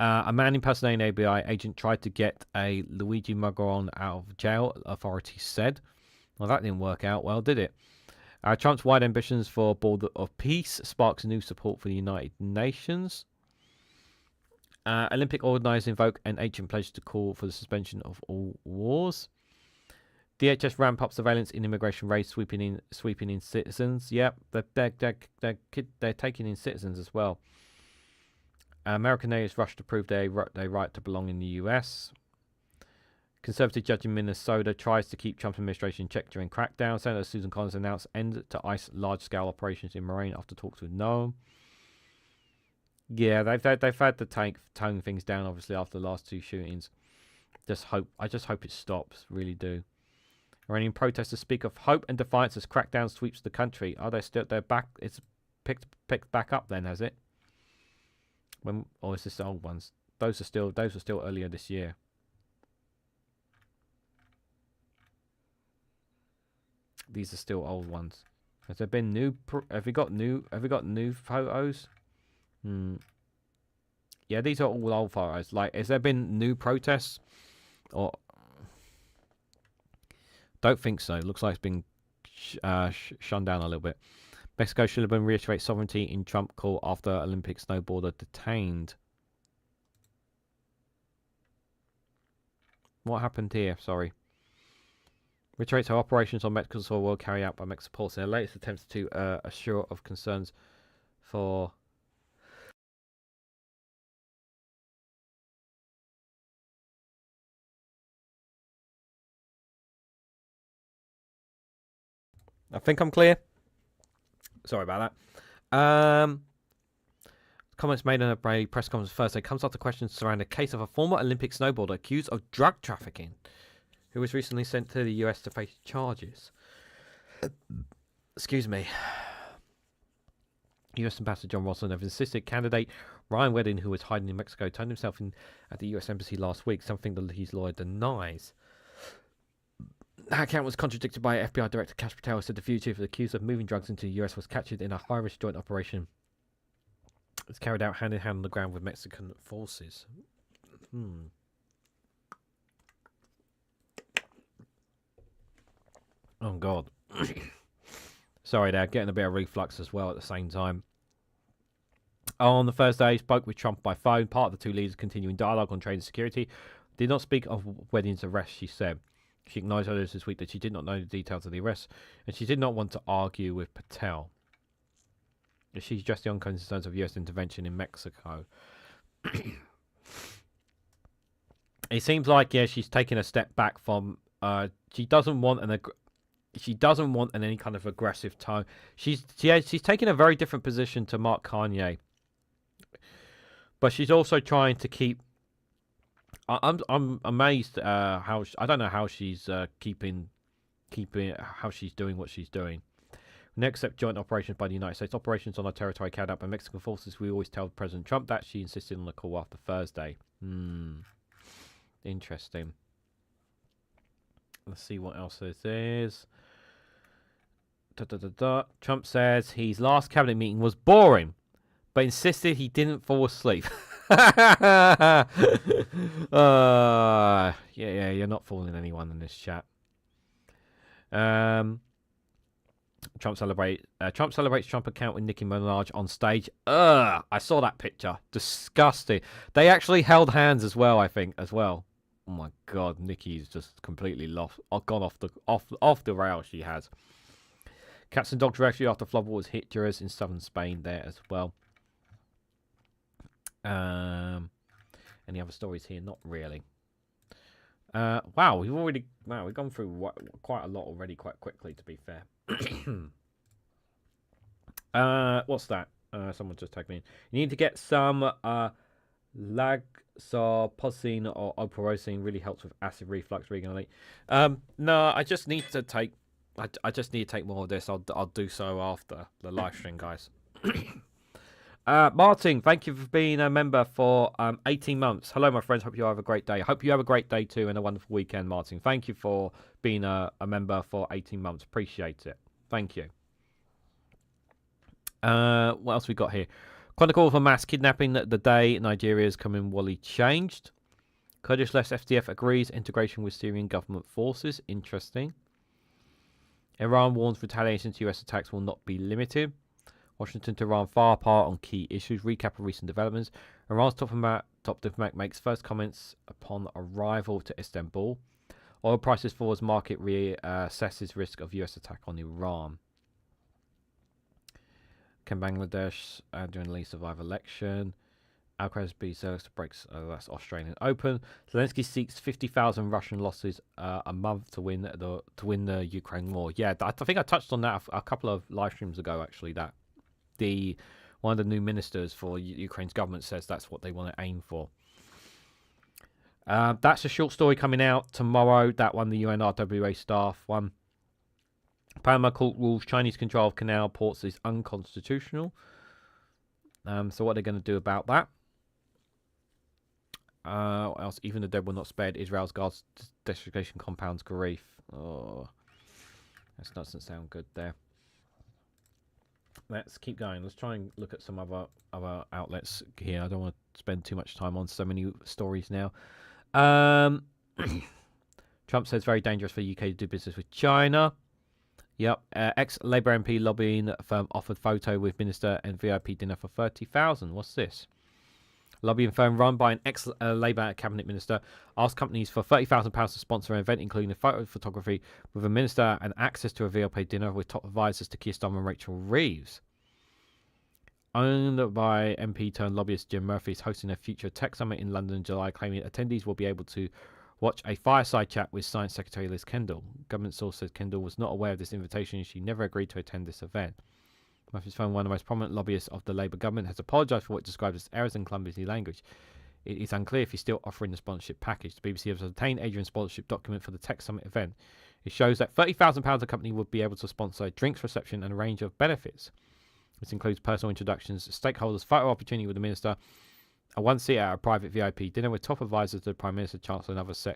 A man impersonating an ABI agent tried to get a Luigi Magron out of jail, authorities said. Well, that didn't work out well, did it? Trump's wide ambitions for a border of peace sparks new support for the United Nations. Olympic organisers invoke an ancient pledge to call for the suspension of all wars. DHS ramp up surveillance in immigration raids, sweeping in citizens. Yep, they're taking in citizens as well. American natives rush to prove their right to belong in the US. Conservative judge in Minnesota tries to keep Trump's administration in check during crackdown. Senator Susan Collins announced end to ICE large-scale operations in Moraine after talks with Noam. Yeah, they've had to tone things down, obviously, after the last 2 shootings. I just hope it stops, really do. Iranian protesters speak of hope and defiance as crackdown sweeps the country. Are they still? They're back. It's picked back up then, has it? Or is this the old ones? Those were still earlier this year. These are still old ones. Has there been new? Have we got new photos? Yeah, these are all old photos. Like, has there been new protests? Or don't think so. Looks like it's been shunned down a little bit. Mexico should have been reiterate sovereignty in Trump call after Olympic snowboarder detained. What happened here? Sorry. Reiterates how operations on Mexican soil were carried out by Mexican ports in their latest attempts to assure of concerns for. I think I'm clear. Sorry about that. Comments made in a press conference Thursday comes after questions surrounding a case of a former Olympic snowboarder accused of drug trafficking, who was recently sent to the US to face charges. Excuse me. US Ambassador John Rosson have insisted candidate Ryan Wedding, who was hiding in Mexico, turned himself in at the US Embassy last week, something that his lawyer denies. That account was contradicted by FBI Director Kash Patel, who said the fugitive accused of moving drugs into the US was captured in a high-risk joint operation. It's carried out hand-in-hand on the ground with Mexican forces. Oh, God. Sorry there, getting a bit of reflux as well at the same time. On the Thursday, he spoke with Trump by phone. Part of the two leaders continuing dialogue on trade and security. Did not speak of Wedding's arrest, she said. She acknowledged earlier this week that she did not know the details of the arrest, and she did not want to argue with Patel. She addressed the ongoing concerns of US intervention in Mexico. It seems like, yeah, she's taking a step back from. She doesn't want any kind of aggressive tone. She's taking a very different position to Mark Kanye, but she's also trying to keep. I'm amazed how I don't know how she's keeping how she's doing what she's doing. Next step, joint operations by the United States. Operations on our territory carried out by Mexican forces. We always tell President Trump that. She insisted on the call after Thursday. Interesting. Let's see what else this is. Trump says his last cabinet meeting was boring, but insisted he didn't fall asleep. Yeah, you're not fooling anyone in this chat. Trump celebrates Trump account with Nicki Minaj on stage. I saw that picture. Disgusting. They actually held hands as well, I think, as well. Oh my God, Nicki's just completely gone off the rails. She has. Cats and dogs rescue after floodwaters hit Jerez in southern Spain there as well. Any other stories here? Not really. Wow, we've gone through quite a lot already, quite quickly, to be fair. What's that? Someone just tagged me in. You need to get some lagsarposine or oporosine. Really helps with acid reflux. Reganelite. No, I just need to take. I just need to take more of this. I'll do so after the live stream, guys. Martin, thank you for being a member for 18 months. Hello, my friends. Hope you have a great day. Hope you have a great day too and a wonderful weekend, Martin. Thank you for being a member for 18 months. Appreciate it. Thank you. What else we got here? Chronicle of a mass kidnapping the day Nigeria's coming Wally changed. Kurdish-led FDF agrees integration with Syrian government forces. Interesting. Iran warns retaliation to US attacks will not be limited. Washington to Iran far apart on key issues. Recap of recent developments. Iran's top diplomat makes first comments upon arrival to Istanbul. Oil prices fall as market reassesses risk of US attack on Iran. Can Bangladesh during least survive election? Alcaraz beats Zelensky breaks. That's Australian Open. Zelensky seeks 50,000 Russian losses a month to win the Ukraine war. Yeah, I think I touched on that a couple of live streams ago. Actually, that one of the new ministers for Ukraine's government says that's what they want to aim for. That's a short story coming out tomorrow. That one, the UNRWA staff one. Panama court rules Chinese control of canal ports is unconstitutional. So what are they going to do about that? What else? Even the dead were not spared. Israel's Gaza desegregation compounds grief. Oh, that doesn't sound good there. Let's keep going. Let's try and look at some other outlets here. I don't want to spend too much time on so many stories now. Trump says very dangerous for the UK to do business with China. Yep. Ex-Labour MP lobbying firm offered photo with minister and VIP dinner for 30,000. What's this? Lobbying firm run by an ex-Labour cabinet minister asked companies for £30,000 to sponsor an event including a photo photography with a minister and access to a VIP dinner with top advisors to Keir Starmer and Rachel Reeves. Owned by MP turned lobbyist Jim Murphy is hosting a future tech summit in London in July, claiming attendees will be able to watch a fireside chat with Science Secretary Liz Kendall. Government source says Kendall was not aware of this invitation and she never agreed to attend this event. Murphy's phone, one of the most prominent lobbyists of the Labour government, has apologised for what it describes as errors and clumsy language. It is unclear if he's still offering the sponsorship package. The BBC has obtained Adrian's sponsorship document for the Tech Summit event. It shows that £30,000 a company would be able to sponsor a drinks reception and a range of benefits. This includes personal introductions, stakeholders, photo opportunity with the minister, a one seat at a private VIP dinner with top advisors to the Prime Minister, Chancellor, and other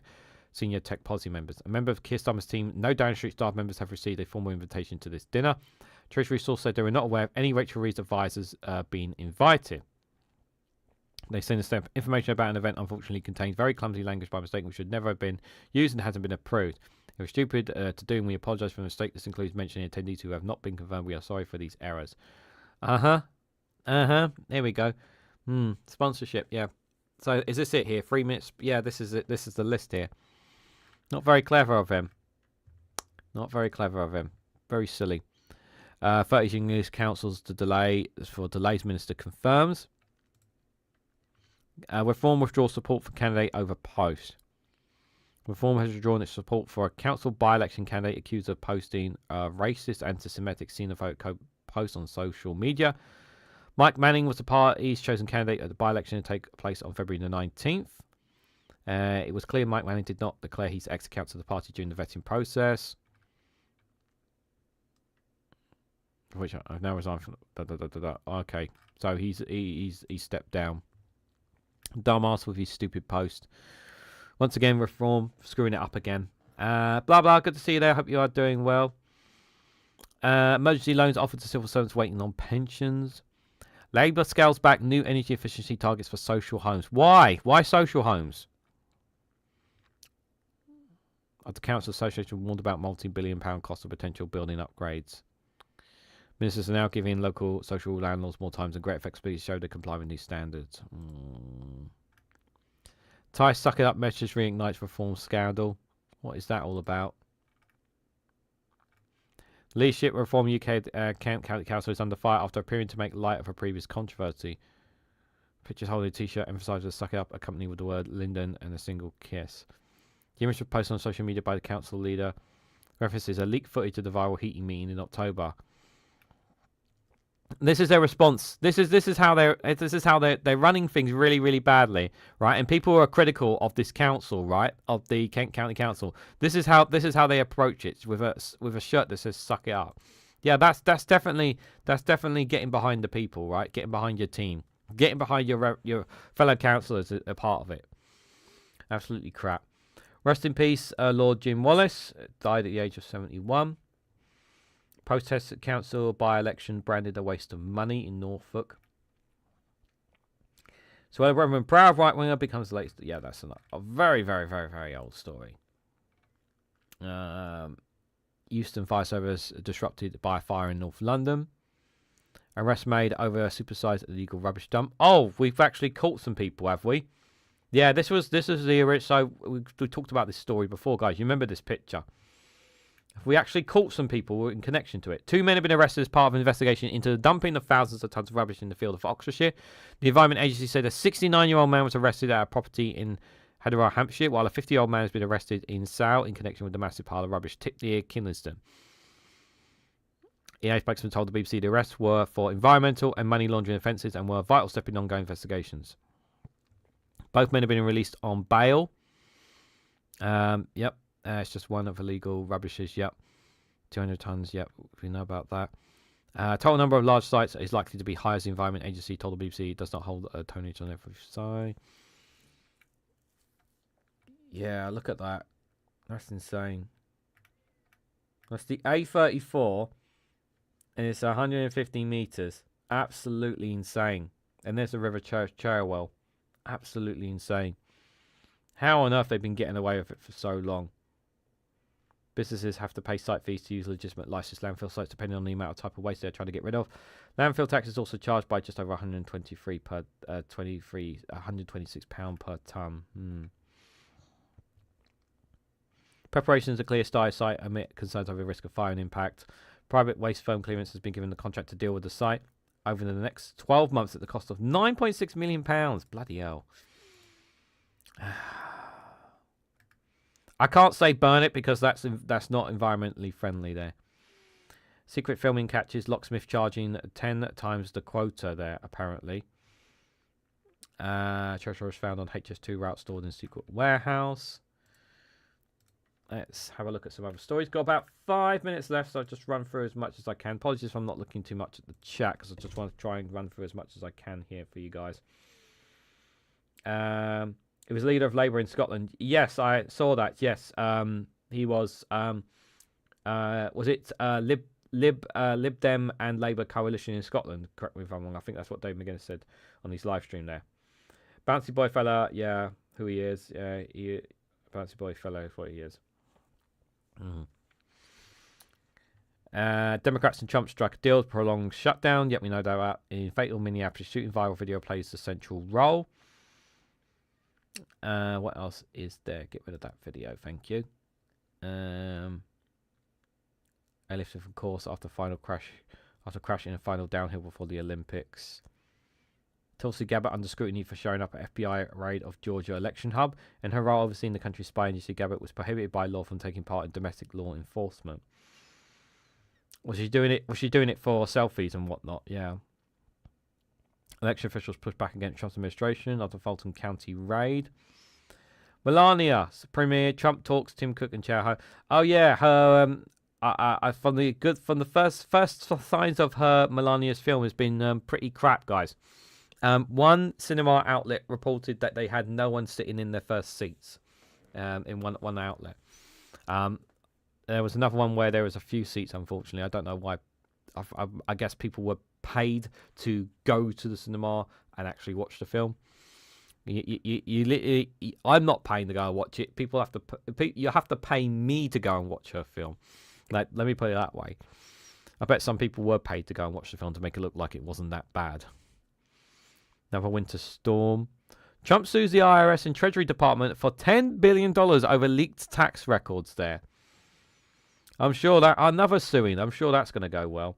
senior tech policy members. A member of Keir Starmer's team, no Downing Street staff members have received a formal invitation to this dinner. Treasury source said they were not aware of any Rachel Reed's advisors being invited. They sent us information about an event unfortunately contains very clumsy language by mistake which should never have been used and hasn't been approved. It was stupid to do and we apologise for the mistake. This includes mentioning attendees who have not been confirmed. We are sorry for these errors. There we go. Sponsorship, yeah. So is this it here? 3 minutes? Yeah, this is it. This is the list here. Not very clever of him. Not very clever of him. Very silly. 30 English councils to delay for delays. Minister confirms. Reform withdraws support for candidate over post. Reform has withdrawn its support for a council by-election candidate accused of posting racist, anti-Semitic, xenophobic posts on social media. Mike Manning was the party's chosen candidate at the by-election to take place on February the 19th. It was clear Mike Manning did not declare his ex-account to the party during the vetting process. Which I've now resigned from. Okay, so he's stepped down. Dumbass with his stupid post. Once again, Reform screwing it up again. Blah blah. Good to see you there. Hope you are doing well. Emergency loans offered to civil servants waiting on pensions. Labour scales back new energy efficiency targets for social homes. Why? Why social homes? The Council Association warned about multi-billion-pound cost of potential building upgrades. Ministers are now giving local social landlords more time and greater flexibility to show they comply with new standards. Thai suck it up measures reignites reform scandal. What is that all about? Leadership Reform UK County Council is under fire after appearing to make light of a previous controversy. Pictures holding a t-shirt emphasises suck it up, accompanied with the word Linden and a single kiss. The image was posted on social media by the council leader references a leaked footage of the viral heating meeting in October. This is their response. This is how they're running things really, really badly, right? And people who are critical of this council, right, of the Kent County Council. This is how they approach it with a shirt that says "suck it up." Yeah, that's definitely getting behind the people, right? Getting behind your team, getting behind your fellow councillors a part of it. Absolutely crap. Rest in peace, Lord Jim Wallace, died at the age of 71. Protest at council by-election branded a waste of money in Norfolk. So a Reverend proud right-winger becomes the latest. Yeah, that's a very, very, very, very old story. Euston fire service disrupted by a fire in North London. Arrest made over a supersized illegal rubbish dump. Oh, we've actually caught some people, have we? Yeah, this was the original. So we talked about this story before, guys. You remember this picture? We actually caught some people in connection to it. 2 men have been arrested as part of an investigation into the dumping of thousands of tons of rubbish in the field of Oxfordshire. The Environment Agency said a 69-year-old man was arrested at a property in Heatherall, Hampshire, while a 50-year-old man has been arrested in Sale in connection with the massive pile of rubbish tipped near Kinliston. EA spokesman told the BBC the arrests were for environmental and money laundering offences and were a vital step in ongoing investigations. Both men have been released on bail. Yep. It's just one of illegal rubbishes. Yep. 200 tons. Yep. We know about that. Total number of large sites is likely to be high, as the Environment Agency told the BBC. It does not hold a tonnage on every site. Yeah, look at that. That's insane. That's the A34. And it's 150 metres. Absolutely insane. And there's the River Cherwell. Absolutely insane. How on earth they've been getting away with it for so long? Businesses have to pay site fees to use legitimate licensed landfill sites depending on the amount of type of waste they're trying to get rid of. Landfill tax is also charged by just over 126 per tonne. Preparations to clear Steyr site amid concerns over the risk of fire and impact. Private waste firm clearance has been given the contract to deal with the site over the next 12 months at the cost of £9.6 million. Bloody hell. I can't say burn it because that's not environmentally friendly there. Secret filming catches locksmith charging 10 times the quota there, apparently. Treasure was found on HS2 route stored in secret warehouse. Let's have a look at some other stories. Got about 5 minutes left, so I'll just run through as much as I can. Apologies if I'm not looking too much at the chat, because I just want to try and run through as much as I can here for you guys. He was leader of Labour in Scotland. Yes, I saw that. Yes, he was. Was it Lib Dem and Labour coalition in Scotland? Correct me if I'm wrong. I think that's what Dave McGuinness said on his live stream there. Bouncy boy fella, yeah, who he is. Bouncy boy fella is what he is. Democrats and Trump struck a deal to prolong shutdown. Yet we know that in fatal Minneapolis shooting, viral video plays the central role. What else is there? Get rid of that video, thank you. Lifted from course after crashing a final downhill before the Olympics. Tulsi Gabbard under scrutiny for showing up at FBI raid of Georgia election hub. In her role overseeing the country's spy agency, Gabbard was prohibited by law from taking part in domestic law enforcement. Was she doing it for selfies and whatnot? Yeah. Election officials pushed back against Trump's administration after Fulton County raid. Melania, Premier, Trump talks, Tim Cook and Chair Ho. Oh yeah, her from the first signs of her Melania's film has been pretty crap, guys. One cinema outlet reported that they had no one sitting in their first seats in one outlet. There was another one where there was a few seats, unfortunately. I don't know why. I guess people were paid to go to the cinema and actually watch the film. I'm not paying to go and watch it. People have to. You have to pay me to go and watch her film. Like, let me put it that way. I bet some people were paid to go and watch the film to make it look like it wasn't that bad. Another winter storm. Trump sues the IRS and Treasury Department for $10 billion over leaked tax records there. I'm sure that another suing. I'm sure that's going to go well.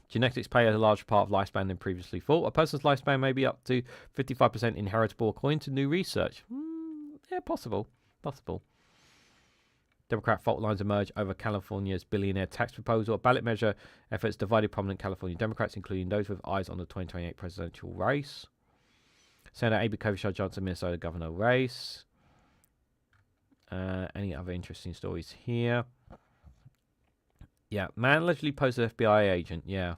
Genetics play a larger part of lifespan than previously thought. A person's lifespan may be up to 55% inheritable according to new research. Yeah, possible. Democrat fault lines emerge over California's billionaire tax proposal. A ballot measure efforts divided prominent California Democrats, including those with eyes on the 2028 presidential race. Senator Amy Klobuchar Johnson, Minnesota governor race. Any other interesting stories here? Yeah, man allegedly posed an FBI agent. Yeah.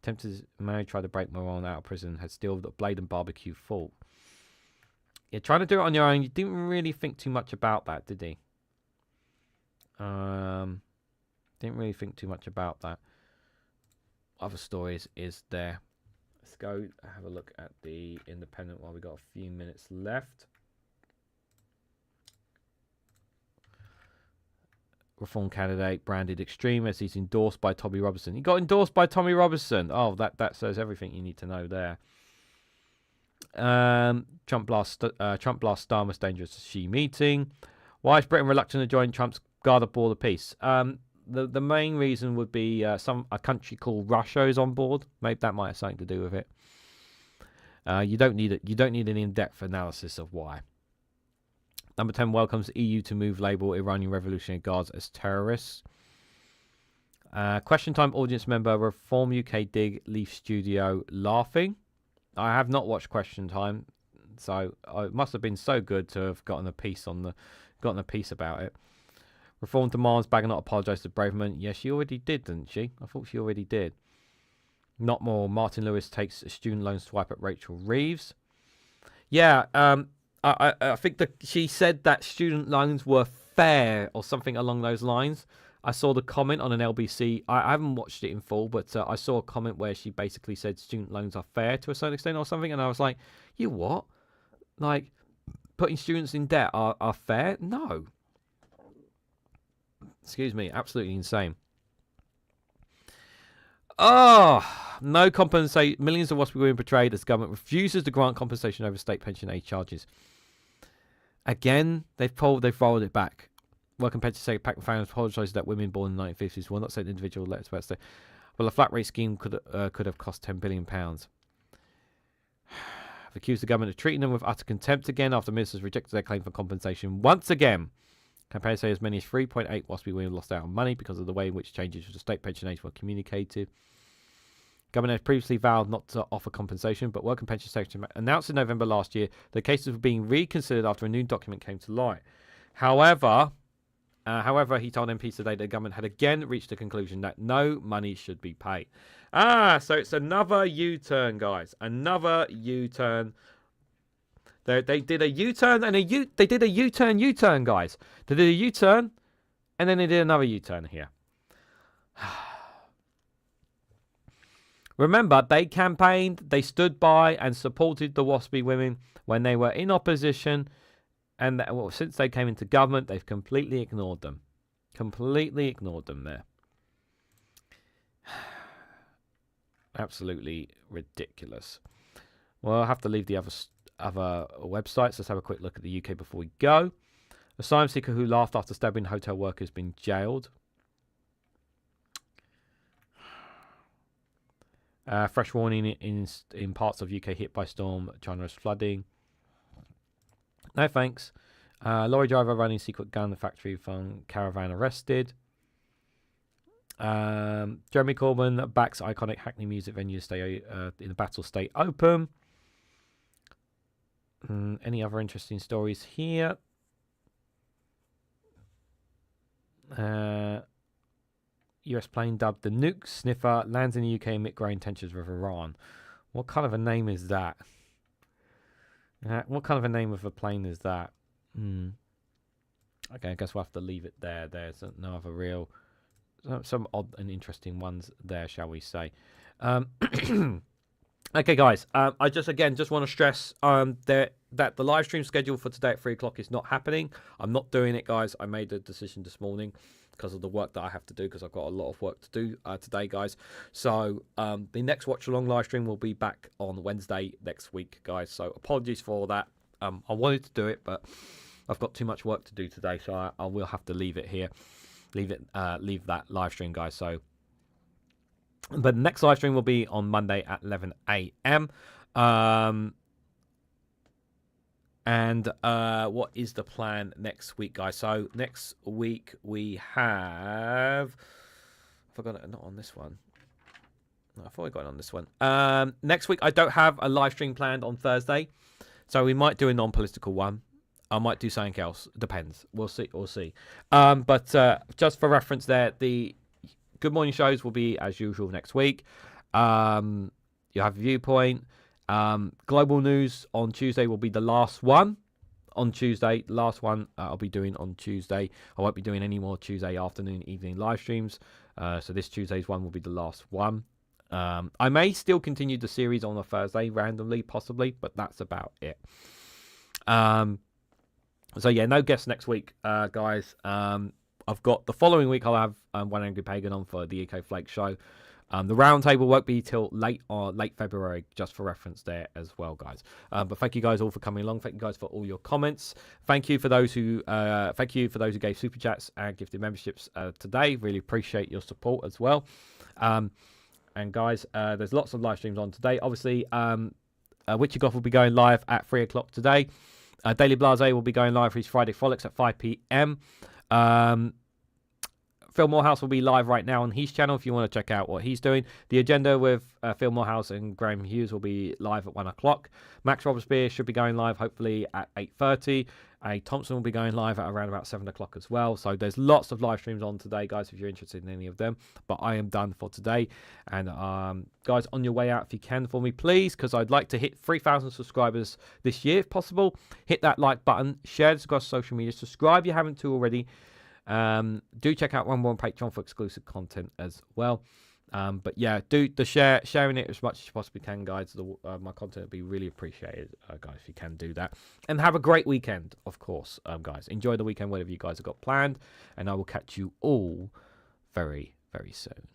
Attempted man tried to break Moran out of prison, had steal the blade and barbecue fault. Yeah, trying to do it on your own. You didn't really think too much about that, did he? Didn't really think too much about that. Other stories is there. Let's go have a look at the Independent while we got a few minutes left. Reform candidate branded extreme as he's endorsed by Tommy Robinson. He got endorsed by Tommy Robinson. Oh, that says everything you need to know there. Trump blast Star most dangerous Xi meeting. Why is Britain reluctant to join Trump's Guard of Border Peace? The main reason would be a country called Russia is on board. Maybe that might have something to do with it. You don't need it. You don't need an in-depth analysis of why. Number 10 welcomes EU to move label Iranian Revolutionary Guards as terrorists. Question time audience member Reform UK dig Leaf Studio laughing. I have not watched Question Time, so it must have been so good to have gotten a piece about it. Reform demands Bagger not apologise to Braverman. Yes, she already did, didn't she? I thought she already did. Not more. Martin Lewis takes a student loan swipe at Rachel Reeves. Yeah, I think that she said that student loans were fair or something along those lines. I saw the comment on an LBC. I haven't watched it in full, but I saw a comment where she basically said student loans are fair to a certain extent or something. And I was like, you what? Like, putting students in debt are fair? No. Excuse me. Absolutely insane. Oh, no compensation. Millions of WASP women portrayed as government refuses to grant compensation over state pension aid charges. Again, they've rolled it back. Welcome Pension Secretary Pack apologises that women born in the 1950s will not send individual letters about state. Well, a flat rate scheme could have cost £10 billion. I've accused the government of treating them with utter contempt again after ministers rejected their claim for compensation once again. Campaigns say as many as 3.8 WASPy women lost out on money because of the way in which changes to the state pension age were communicated. Government had previously vowed not to offer compensation, but Work and Pension Secretary announced in November last year the cases were being reconsidered after a new document came to light. However, he told MPs today that the government had again reached the conclusion that no money should be paid. So it's another U-turn, guys. Another U-turn. They did a U-turn and they did a U-turn, guys. They did a U-turn and then they did another U-turn here. Remember, they campaigned, they stood by and supported the WASPy women when they were in opposition. And since they came into government, they've completely ignored them. Completely ignored them there. Absolutely ridiculous. Well, I'll have to leave the other websites. Let's have a quick look at the UK before we go. Asylum seeker who laughed after stabbing hotel worker has been jailed. Fresh warning in parts of UK hit by storm. China is flooding. No thanks. Lorry driver running secret gun factory from caravan arrested. Jeremy Corbyn backs iconic Hackney music venue stay in the battle stay open. Any other interesting stories here? US plane dubbed the Nuke Sniffer lands in the UK amid growing tensions with Iran. What kind of a name is that? What kind of a name of a plane is that? Okay, I guess we'll have to leave it there. There's no other real... Some odd and interesting ones there, shall we say. Okay, guys. I just want to stress that the live stream schedule for today at 3 o'clock is not happening. I'm not doing it, guys. I made a decision this morning because of the work that I have to do, because I've got a lot of work to do today, guys. So the next watch along live stream will be back on Wednesday next week, guys. So apologies for that. I wanted to do it, but I've got too much work to do today, so I will have to leave it here. Leave that live stream, guys. So, but the next live stream will be on Monday at 11 a.m. And what is the plan next week, guys? So next week we have... I forgot it, not on this one. No, I thought I got it on this one. Next week I don't have a live stream planned on Thursday, so we might do a non-political one. I might do something else. Depends. We'll see. We'll see. But just for reference there, the Good Morning shows will be as usual next week. You have Viewpoint. Global News on Tuesday will be the last one. On Tuesday, the last one I'll be doing on Tuesday. I won't be doing any more Tuesday afternoon, evening live streams. So this Tuesday's one will be the last one. I may still continue the series on a Thursday randomly, possibly, but that's about it. So yeah, no guests next week, guys. I've got the following week. I'll have One Angry Pagan on for the Eco Flake show. The roundtable won't be till late February, just for reference there as well, guys. But thank you guys all for coming along. Thank you guys for all your comments. Thank you for those who gave super chats and gifted memberships today. Really appreciate your support as well. And guys, there's lots of live streams on today. Obviously, Witchy Goth will be going live at 3 o'clock today. Daily Blase will be going live for his Friday Frolics at 5 p.m. Phil Morehouse will be live right now on his channel if you want to check out what he's doing. The Agenda with Phil Morehouse and Graham Hughes will be live at 1 o'clock. Max Robespierre should be going live hopefully at 8:30. Thompson will be going live at around about 7 o'clock as well. So there's lots of live streams on today, guys, if you're interested in any of them. But I am done for today. And guys, on your way out, if you can for me, please, because I'd like to hit 3,000 subscribers this year if possible. Hit that like button, share this across social media, subscribe if you haven't to already. Do check out One More on Patreon for exclusive content as well. But yeah, do the sharing it as much as you possibly can, guys. My content would be really appreciated, guys, if you can do that. And have a great weekend, of course, guys. Enjoy the weekend, whatever you guys have got planned. And I will catch you all very, very soon.